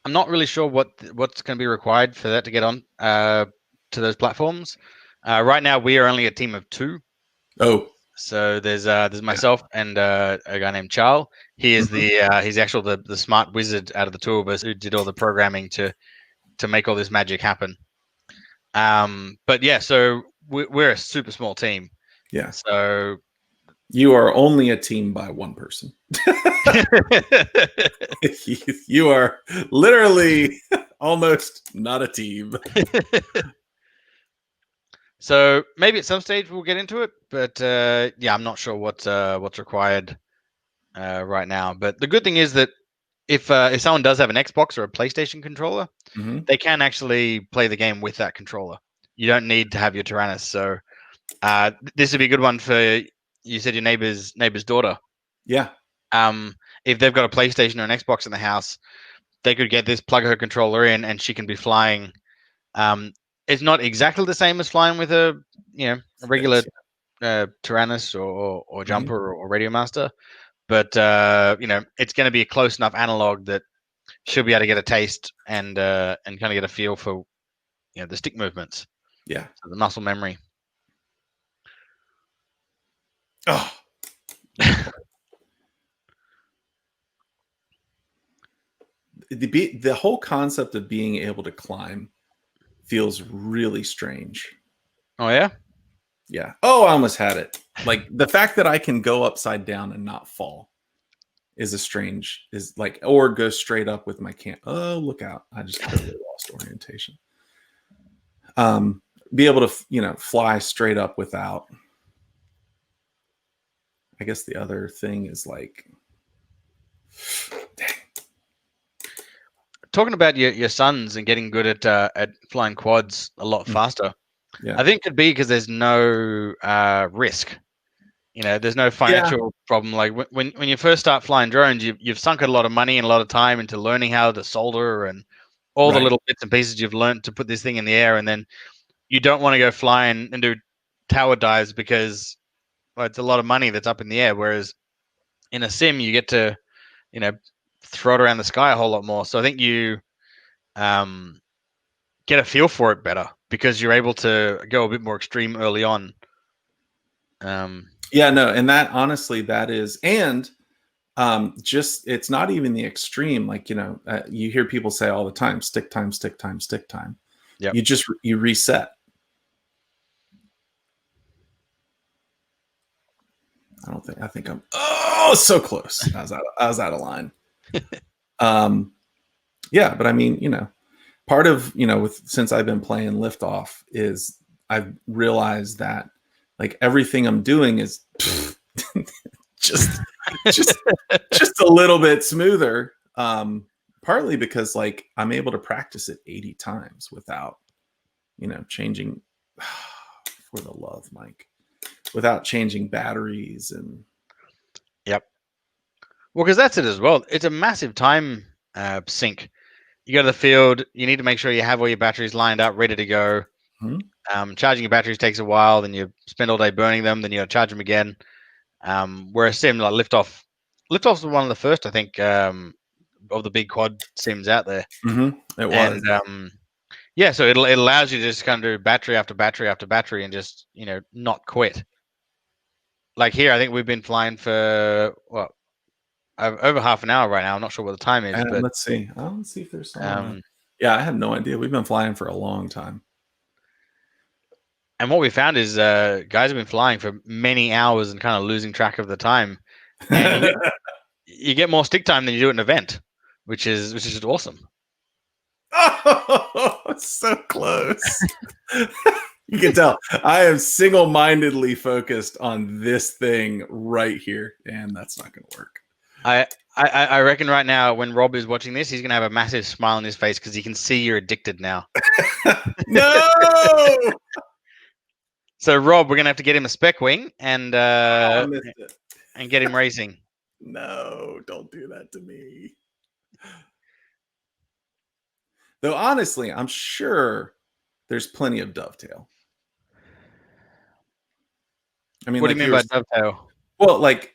not really sure what's going to be required for that to get on to those platforms. Right now, we are only a team of 2. Oh, so there's myself and a guy named Charles. He is he's actual the smart wizard out of the 2 of us who did all the programming to make all this magic happen. But yeah, so we're a super small team. Yeah. So You are only a team by one person. You are literally almost not a team. So maybe at some stage we'll get into it, but yeah, I'm not sure what's required right now. But the good thing is that if someone does have an Xbox or a PlayStation controller, they can actually play the game with that controller. You don't need to have your Tyrannus. So this would be a good one for, you said, your neighbor's daughter. Yeah. If they've got a PlayStation or an Xbox in the house, they could get this, plug her controller in, and she can be flying. It's not exactly the same as flying with a regular Tyrannus or Jumper or Radio Master, but it's going to be a close enough analog that she'll be able to get a taste and kind of get a feel for the stick movements. Yeah. So the muscle memory. Oh. The whole concept of being able to climb feels really strange. Oh yeah? Yeah. Oh, I almost had it. Like the fact that I can go upside down and not fall or go straight up with my camp. Oh, look out. I just totally lost orientation. Be able to, fly straight up without. I guess the other thing is like, dang. Talking about your sons and getting good at flying quads a lot faster. Yeah. I think it could be because there's no risk. There's no financial problem. Like when you first start flying drones, you've sunk a lot of money and a lot of time into learning how to solder and all the little bits and pieces you've learned to put this thing in the air, and then you don't want to go flying and do tower dives because it's a lot of money that's up in the air. Whereas in a sim, you get to throw it around the sky a whole lot more. So I think you get a feel for it better because you're able to go a bit more extreme early on. Yeah, no, and that honestly, that is, and just it's not even the extreme. Like you hear people say all the time, stick time, stick time, stick time. Yeah, you reset. I think I'm so close. I was out of line. Yeah, but I mean, part of since I've been playing Liftoff is I've realized that like everything I'm doing is just a little bit smoother. Partly because like I'm able to practice it 80 times without changing for the love, Mike, without changing batteries and yep. Well, because that's it as well. It's a massive time sink. You go to the field, you need to make sure you have all your batteries lined up, ready to go. Charging your batteries takes a while, then you spend all day burning them, then you got to charge them again. Whereas sim like Liftoff's one of the first, I think, of the big quad sims out there. It was. And yeah, so it allows you to just kind of do battery after battery after battery and just not quit. Like here, I think we've been flying for over half an hour right now. I'm not sure what the time is, but let's see. Let's see if there's some. Yeah, I have no idea. We've been flying for a long time. And what we found is guys have been flying for many hours and kind of losing track of the time. And you get more stick time than you do at an event, which is just awesome. Oh, so close. You can tell I am single-mindedly focused on this thing right here, and that's not going to work. I reckon right now when Rob is watching this, he's going to have a massive smile on his face because he can see you're addicted now. No! So Rob, we're going to have to get him a spec wing and get him racing. No, don't do that to me. Though honestly, I'm sure there's plenty of dovetail. I mean, what do you mean by dovetail? Well, like,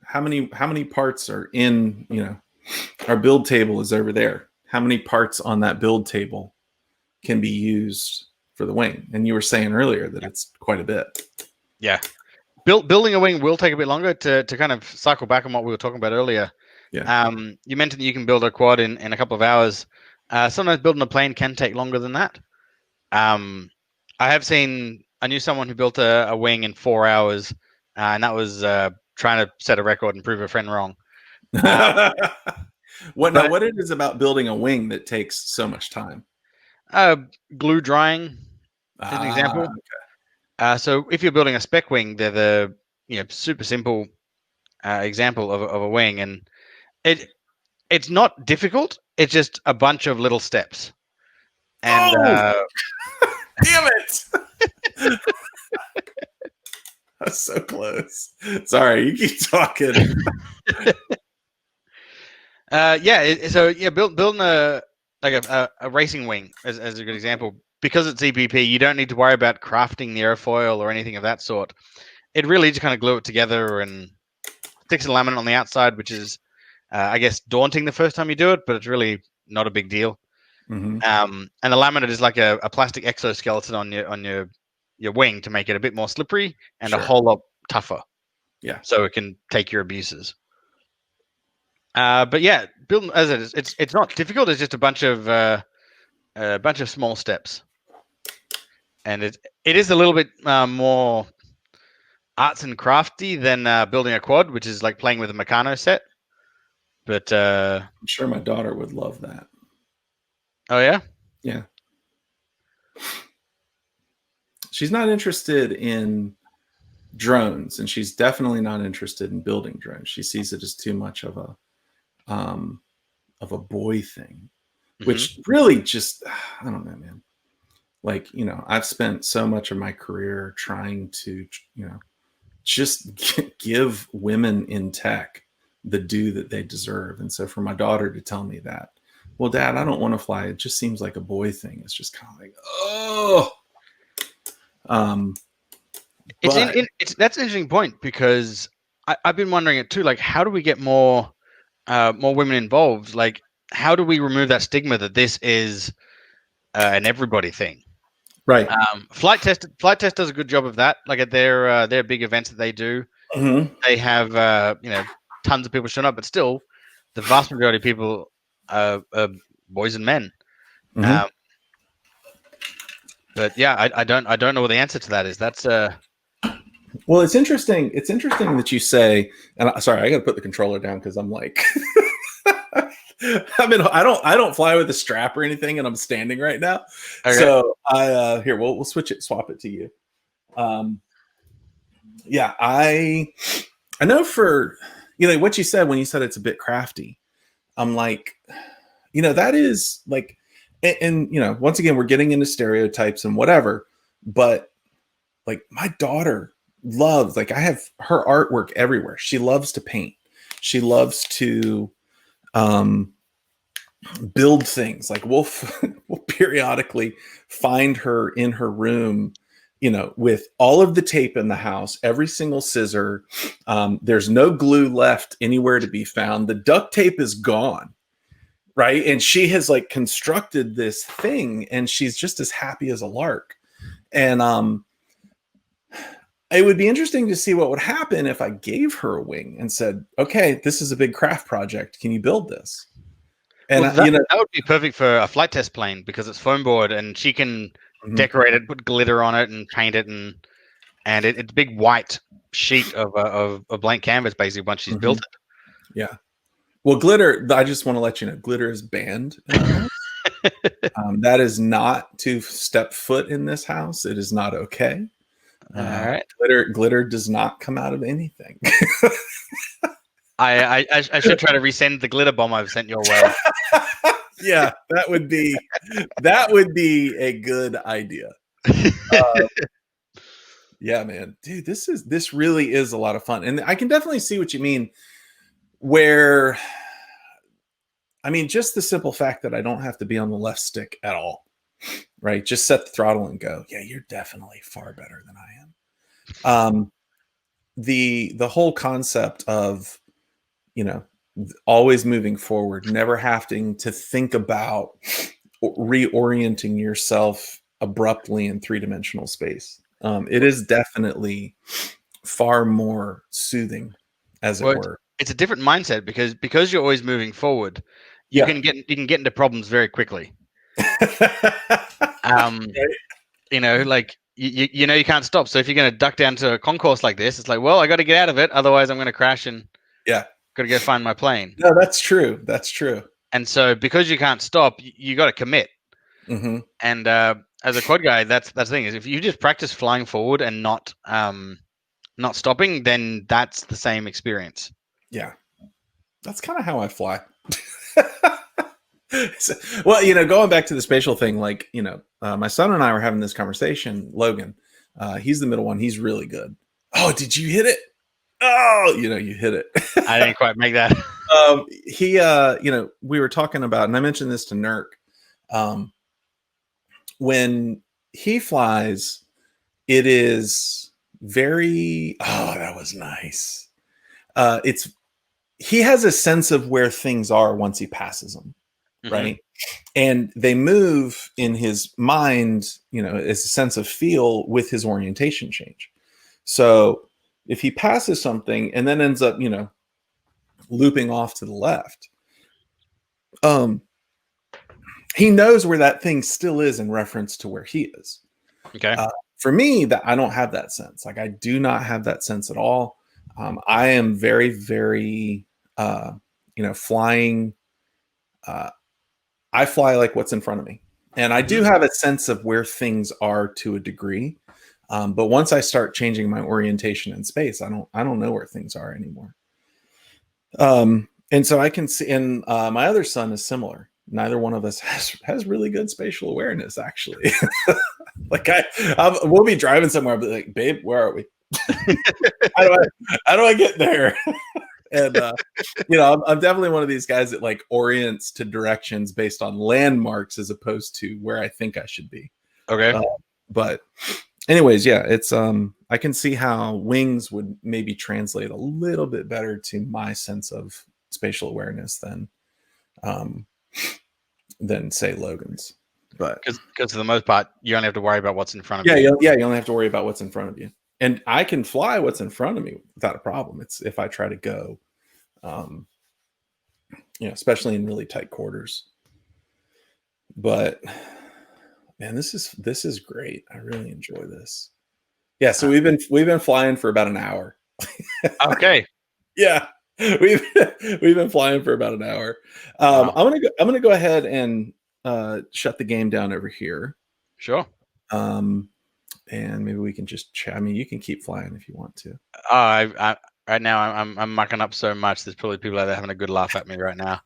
how many parts are in, our build table is over there. How many parts on that build table can be used for the wing? And you were saying earlier that it's quite a bit. Yeah. Building a wing will take a bit longer to kind of cycle back on what we were talking about earlier. Yeah. You mentioned that you can build a quad in a couple of hours. Sometimes building a plane can take longer than that. I knew someone who built a wing in 4 hours and that was trying to set a record and prove a friend wrong. Um, but what it is about building a wing that takes so much time? glue drying is an Ah, example. So if you're building a spec wing, they're the super simple example of a wing, and it's not difficult. It's just a bunch of little steps. And oh, damn it! That's so close. Sorry, you keep talking. building a racing wing as a good example, because it's EPP. You don't need to worry about crafting the airfoil or anything of that sort. It really just kind of glue it together and sticks a laminate on the outside, which is, I guess, daunting the first time you do it, but it's really not a big deal. Mm-hmm. And the laminate is like a plastic exoskeleton on your wing to make it a bit more slippery and a whole lot tougher. Yeah. So it can take your abuses. But yeah, building as it is, it's not difficult. It's just a bunch of small steps, and it is a little bit more arts and crafty than building a quad, which is like playing with a Meccano set. But I'm sure my daughter would love that. Oh yeah, yeah. She's not interested in drones, and she's definitely not interested in building drones. She sees it as too much of a boy thing, which really just, I don't know, man. Like, I've spent so much of my career trying to, just give women in tech the due that they deserve. And so for my daughter to tell me that, well, Dad, I don't want to fly, it just seems like a boy thing. It's just kind of like, oh. That's an interesting point, because I've been wondering it too. Like, how do we get more women involved? Like, how do we remove that stigma that this is an everybody thing? Right. Flight Test does a good job of that. Like at their big events that they do, they have tons of people showing up, but still, the vast majority of people are boys and men. But yeah, I don't know what the answer to that is. That's well, it's interesting. It's interesting that you say. And sorry, I got to put the controller down because I'm like, I don't fly with a strap or anything, and I'm standing right now. Okay. So here we'll swap it to you. Yeah, I know for what you said when you said it's a bit crafty. I'm like, that is like, and once again we're getting into stereotypes and whatever, but like my daughter loves, like I have her artwork everywhere. She loves to paint. She loves to build things. Like we'll periodically find her in her room, with all of the tape in the house, every single scissor. There's no glue left anywhere to be found. The duct tape is gone. Right. And she has like constructed this thing, and she's just as happy as a lark. And it would be interesting to see what would happen if I gave her a wing and said, okay, this is a big craft project. Can you build this? And that would be perfect for a flight test plane, because it's foam board and she can decorate it, put glitter on it and paint it. And it's a big white sheet of a blank canvas, basically, once she's built it. Yeah. Well, glitter, I just want to let you know, glitter is banned in our house. That is not to step foot in this house. It is not okay. All right. Glitter does not come out of anything. I should try to resend the glitter bomb I've sent your way. Yeah, that would be a good idea. Yeah, man, dude, this really is a lot of fun, and I can definitely see what you mean. Where, I mean, just the simple fact that I don't have to be on the left stick at all, right? Just set the throttle and go. Yeah, you're definitely far better than I am. The whole concept of, always moving forward, never having to think about reorienting yourself abruptly in three-dimensional space. It is definitely far more soothing, as it were. It's a different mindset, because you're always moving forward. You can get into problems very quickly. Like you know you can't stop. So if you're going to duck down to a concourse like this, it's like, well, I got to get out of it, otherwise I'm going to crash and Yeah. got to go find my plane. No, that's true. That's true. And so because you can't stop, you got to commit. Mm-hmm. And as a quad guy, that's the thing is if you just practice flying forward and not stopping, then that's the same experience. Yeah, that's kind of how I fly. So, well, going back to the spatial thing, like, my son and I were having this conversation. Logan, he's the middle one. He's really good. Oh, did you hit it? Oh, you hit it. I didn't quite make that. We were talking about, and I mentioned this to Nurk. When he flies, it is very, oh, that was nice. He has a sense of where things are once he passes them. Mm-hmm. Right. And they move in his mind, as a sense of feel with his orientation change. So if he passes something and then ends up, looping off to the left, he knows where that thing still is in reference to where he is. Okay. For me, that I don't have that sense. Like, I do not have that sense at all. I am very, very, flying. I fly like what's in front of me, and I do have a sense of where things are to a degree. But once I start changing my orientation in space, I don't know where things are anymore. And so I can see, and my other son is similar. Neither one of us has really good spatial awareness, actually. Like we'll be driving somewhere, but like, babe, where are we? how do I get there? And I'm definitely one of these guys that like orients to directions based on landmarks as opposed to where I think I should be. Okay. But anyways, yeah, it's I can see how wings would maybe translate a little bit better to my sense of spatial awareness than say Logan's. But because for the most part, you only have to worry about what's in front of you. Yeah, you only have to worry about what's in front of you. And I can fly what's in front of me without a problem. It's if I try to go, especially in really tight quarters. But man, this is great. I really enjoy this. Yeah, so we've been flying for about an hour. Okay. Yeah, we've been flying for about an hour. Wow. I'm gonna go ahead and shut the game down over here. Sure. And maybe we can just chat. I mean, you can keep flying if you want to. I right now I'm mucking up so much. There's probably people out there having a good laugh at me right now,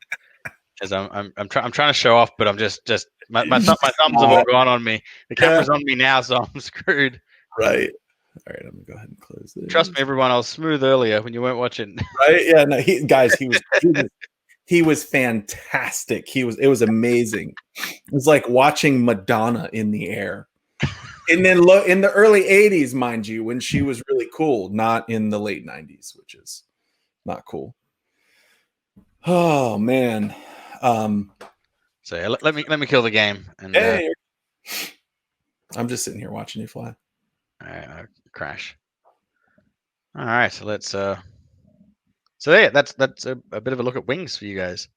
because I'm trying to show off, but I'm just my thumbs have all gone on me. The camera's on me now, so I'm screwed. Right. All right, I'm gonna go ahead and close this. Trust me, everyone. I was smooth earlier when you weren't watching. Right? Yeah. No, he was fantastic. It was amazing. It was like watching Madonna in the air. And then in the early 80s, mind you, when she was really cool, not in the late 90s, which is not cool. Oh man. So let me kill the game. And hey, I'm just sitting here watching you fly. All right, crash. All right, so let's so yeah, that's a bit of a look at wings for you guys.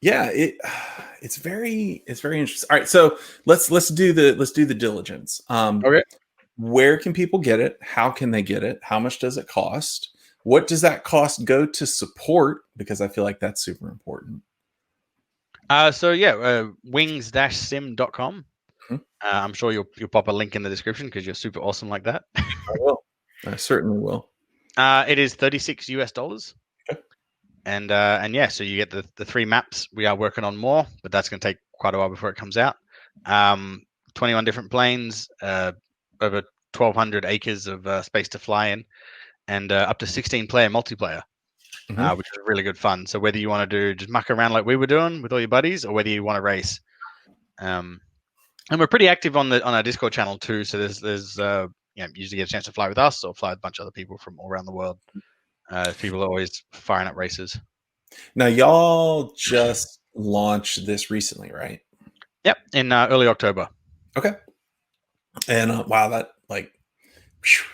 Yeah, it's very interesting. All right, so let's do the diligence. Okay. Where can people get it? How can they get it? How much does it cost? What does that cost go to support? Because I feel like that's super important. So yeah, wings-sim.com. Mm-hmm. I'm sure you'll pop a link in the description because you're super awesome like that. I will. I certainly will. It is $36. Okay. And yeah, so you get the 3 maps. We are working on more, but that's going to take quite a while before it comes out. 21 different planes, over 1,200 acres of space to fly in, and up to 16-player multiplayer, which is really good fun. So whether you want to do just muck around like we were doing with all your buddies, or whether you want to race, and we're pretty active on our Discord channel too. So there's usually get a chance to fly with us or fly with a bunch of other people from all around the world. People are always firing up races. Now, y'all just launched this recently, right? Yep, in early October. Okay. And wow, that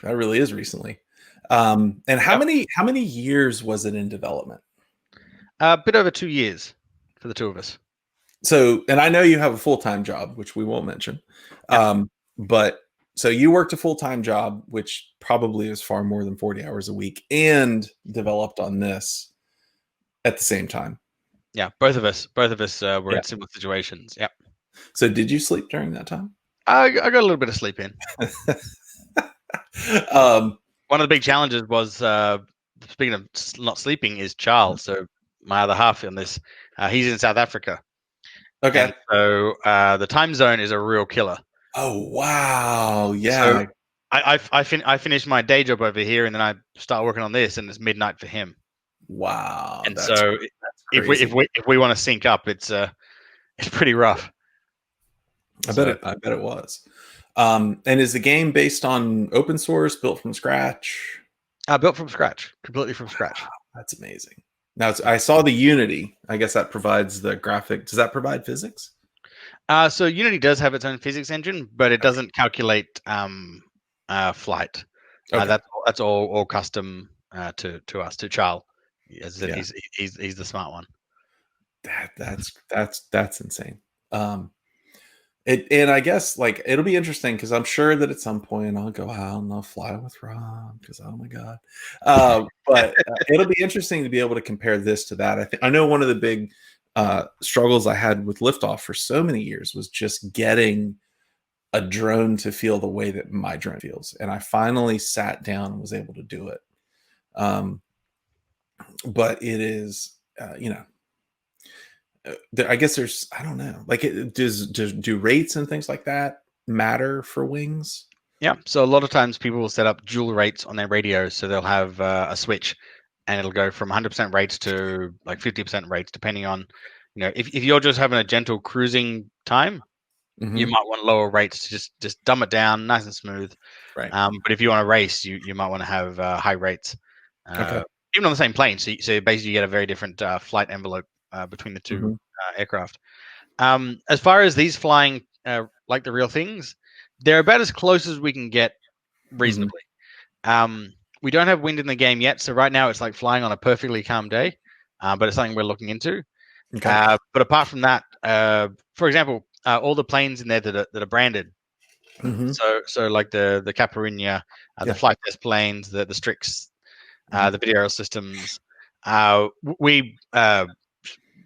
really is recently. And how many years was it in development? A bit over 2 years for the two of us. So, and I know you have a full-time job, which we won't mention. But So you worked a full-time job, which probably is far more than 40 hours a week, and developed on this at the same time. Yeah, both of us were Yeah. in similar situations. Yeah, So did you sleep during that time? I got a little bit of sleep in. um, One of the big challenges was speaking of not sleeping is Charles. So my other half in this, he's in South Africa, okay. and so the time zone is a real killer. Oh wow, So yeah. I finished my day job over here, and then I start working on this, and it's midnight for him. Wow, And that's so if we if crazy. we if we want to sync up, it's pretty rough. So I bet it was. And is the game based on open source, built from scratch? built from scratch, completely from scratch. That's amazing. Now Yeah. I saw the Unity. I guess that provides the graphic. Does that provide physics? So Unity does have its own physics engine, but it Okay. doesn't calculate flight. Okay. That's all custom to us, to Charles. As I said, Yeah. he's the smart one. That's insane. And I guess like it'll be interesting because I'm sure that at some point I'll go out and I'll fly with Rob because oh my god. But it'll be interesting to be able to compare this to that. I know one of the big struggles I had with liftoff for so many years was just getting a drone to feel the way that my drone feels, and I finally sat down and was able to do it. Um, but it is, I guess there's, I don't know, like, do rates and things like that matter for wings? Yeah. So a lot of times people will set up dual rates on their radios, so they'll have a switch, and it'll go from 100% rates to like 50% rates, depending on, if you're just having a gentle cruising time, you Hmm. might want lower rates to just dumb it down, nice and smooth. Right. But if you want to race, you might want to have high rates, Okay. even on the same plane. So basically, you get a very different flight envelope between the two Hmm. aircraft. As far as these flying like the real things, they're about as close as we can get Hmm. reasonably. Um, we don't have wind in the game yet, so right now it's like flying on a perfectly calm day, but it's something we're looking into. Okay. But apart from that, for example, all the planes in there that are branded. Hmm. So like the Caparinha, the Yeah. flight test planes, the Strix, Hmm. the video systems. We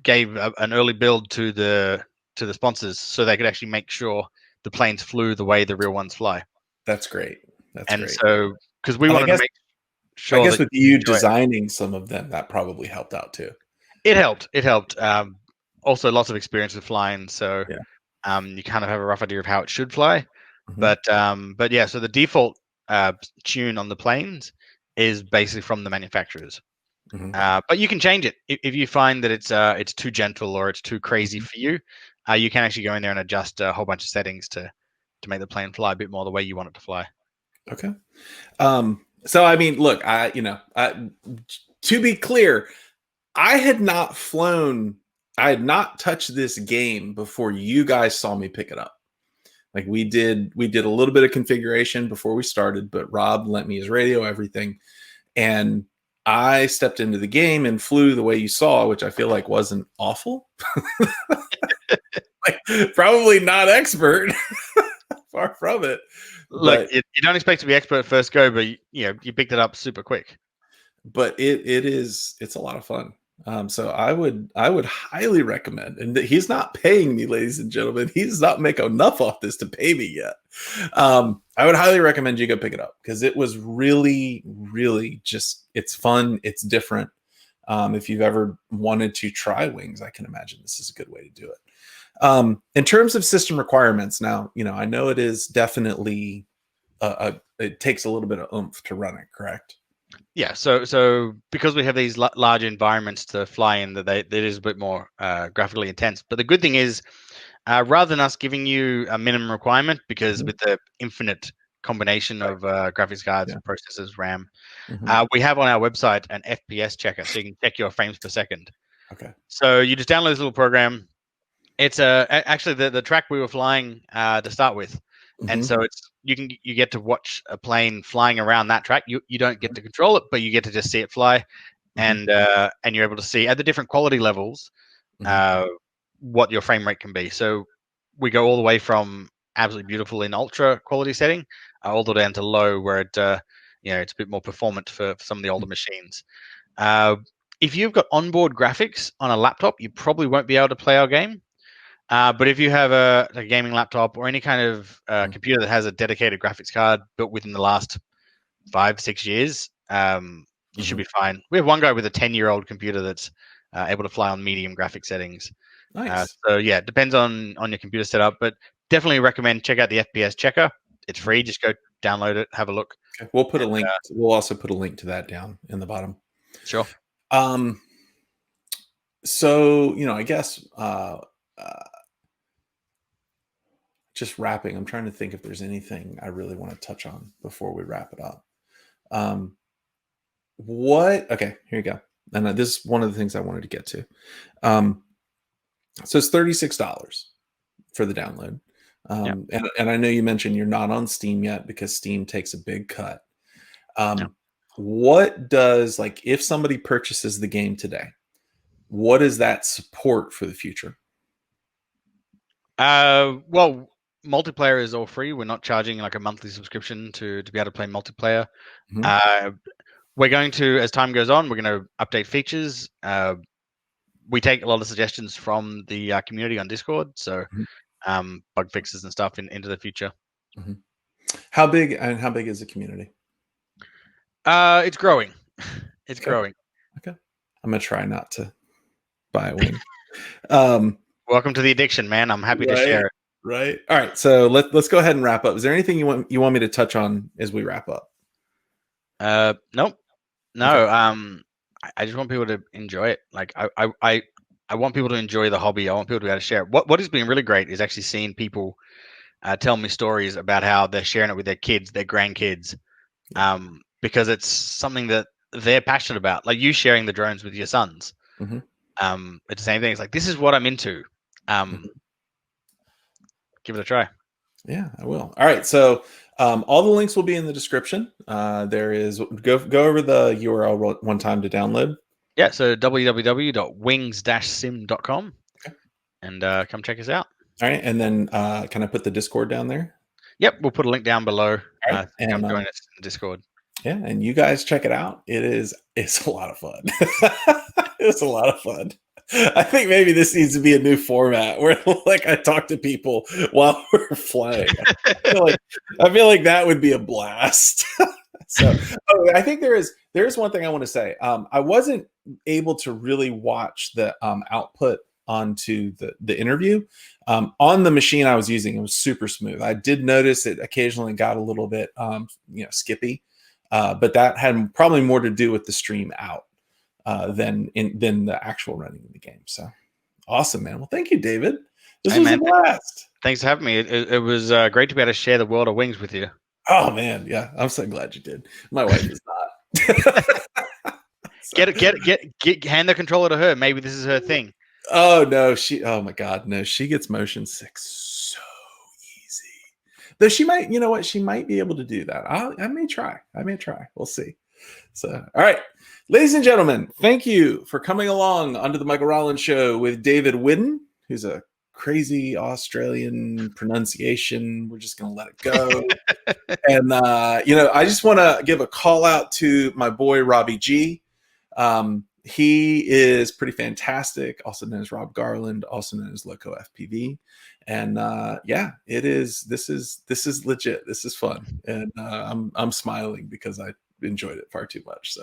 gave an early build to the sponsors so they could actually make sure the planes flew the way the real ones fly. That's great. That's And great. so, because we And I wanted to guess, make sure that with you you enjoy it. designing some of them, that probably helped out too. It helped. It helped. Also, lots of experience with flying, so Yeah. you kind of have a rough idea of how it should fly. Hmm. But yeah, so the default tune on the planes is basically from the manufacturers. Hmm. But you can change it if you find that it's too gentle or it's too crazy Hmm. for you. You can actually go in there and adjust a whole bunch of settings to make the plane fly a bit more the way you want it to fly. Okay. So I mean, look, to be clear, I had not flown, I had not touched this game before you guys saw me pick it up. Like we did a little bit of configuration before we started, but Rob lent me his radio, everything. And I stepped into the game and flew the way you saw, which I feel like wasn't awful. Like, probably not expert, far from it. Look, But you don't expect to be expert at first go, but you picked it up super quick. it's a lot of fun. So I would highly recommend, and he's not paying me, ladies and gentlemen. He does not make enough off this to pay me yet. I would highly recommend you go pick it up because it was really, really just, it's fun, it's different. If you've ever wanted to try wings, I can imagine this is a good way to do it. In terms of system requirements, now I know it is definitely it takes a little bit of oomph to run it, correct? Yeah, so because we have these large environments to fly in, that is a bit more graphically intense. But the good thing is, rather than us giving you a minimum requirement, because Mhm. with the infinite combination Right. of graphics cards, Yeah. processors, RAM, Hmm. we have on our website an FPS checker, so you can check your frames per second. Okay. So you just download this little program. It's actually the track we were flying to start with, and Hmm. so you get to watch a plane flying around that track. You don't get to control it, but you get to just see it fly, Hmm. and you're able to see at the different quality levels Hmm. uh, what your frame rate can be. So we go all the way from absolutely beautiful in ultra quality setting, all the way down to low, where it it's a bit more performant for some of the older machines. If you've got onboard graphics on a laptop, you probably won't be able to play our game. But if you have a gaming laptop or any kind of computer that has a dedicated graphics card built within the last 5-6 years, you should be fine. We have one guy with a 10-year-old computer that's able to fly on medium graphic settings. Nice. So yeah, it depends on your computer setup, but definitely recommend check out the FPS checker. It's free. Just go download it, have a look. Okay. We'll put a link. We'll also put a link to that down in the bottom. Sure. So I guess just wrapping. I'm trying to think if there's anything I really want to touch on before we wrap it up. Okay, here you go. And this is one of the things I wanted to get to. So it's $36 for the download. And I know you mentioned you're not on Steam yet because Steam takes a big cut. What does, like, if somebody purchases the game today, what is that support for the future? Well, multiplayer is all free. We're not charging like a monthly subscription to be able to play multiplayer. We're going to, as time goes on, we're going to update features. We take a lot of suggestions from the community on Discord, so bug fixes and stuff into the future. How big is the community? It's growing. It's growing. Okay, I'm gonna try not to buy a wing. Welcome to the addiction, man. I'm happy to share it. Right. All right. So let's go ahead and wrap up. Is there anything you want me to touch on as we wrap up? Nope. No. Okay. I just want people to enjoy it. Like I want people to enjoy the hobby. I want people to be able to share it. What has been really great is actually seeing people tell me stories about how they're sharing it with their kids, their grandkids, because it's something that they're passionate about. Like you sharing the drones with your sons. It's the same thing. It's like, this is what I'm into. Give it a try. Yeah, I will. All right. So all the links will be in the description. There is go over the URL one time to download. Yeah. So www.wings-sim.com and come check us out. All right. And then can I put the Discord down there? Yep. We'll put a link down below. Right. And come join us in the Discord. Yeah. And you guys check it out. It's a lot of fun. It's a lot of fun. I think maybe this needs to be a new format where like I talk to people while we're flying. I feel like that would be a blast. So I think there is one thing I want to say. I wasn't able to really watch the output onto the interview. On the machine I was using, it was super smooth. I did notice it occasionally got a little bit skippy, but that had probably more to do with the stream out than the actual running of the game. So awesome, man. Well, thank you, David. This was a blast. Thanks for having me. It was great to be able to share the world of wings with you. Oh man, yeah, I'm so glad you did. My wife is not. So. Get hand the controller to her. Maybe this is her thing. Oh no, oh my god, no, she gets motion sick so easy. Though she might, she might be able to do that. I may try. We'll see. So, all right, ladies and gentlemen, thank you for coming along onto the Michael Rollins Show with David Whiddon, who's a crazy Australian pronunciation. We're just going to let it go. And, I just want to give a call out to my boy, Robbie G. He is pretty fantastic, also known as Rob Garland, also known as Loco FPV. And this is legit. This is fun. And I'm smiling because I enjoyed it far too much. So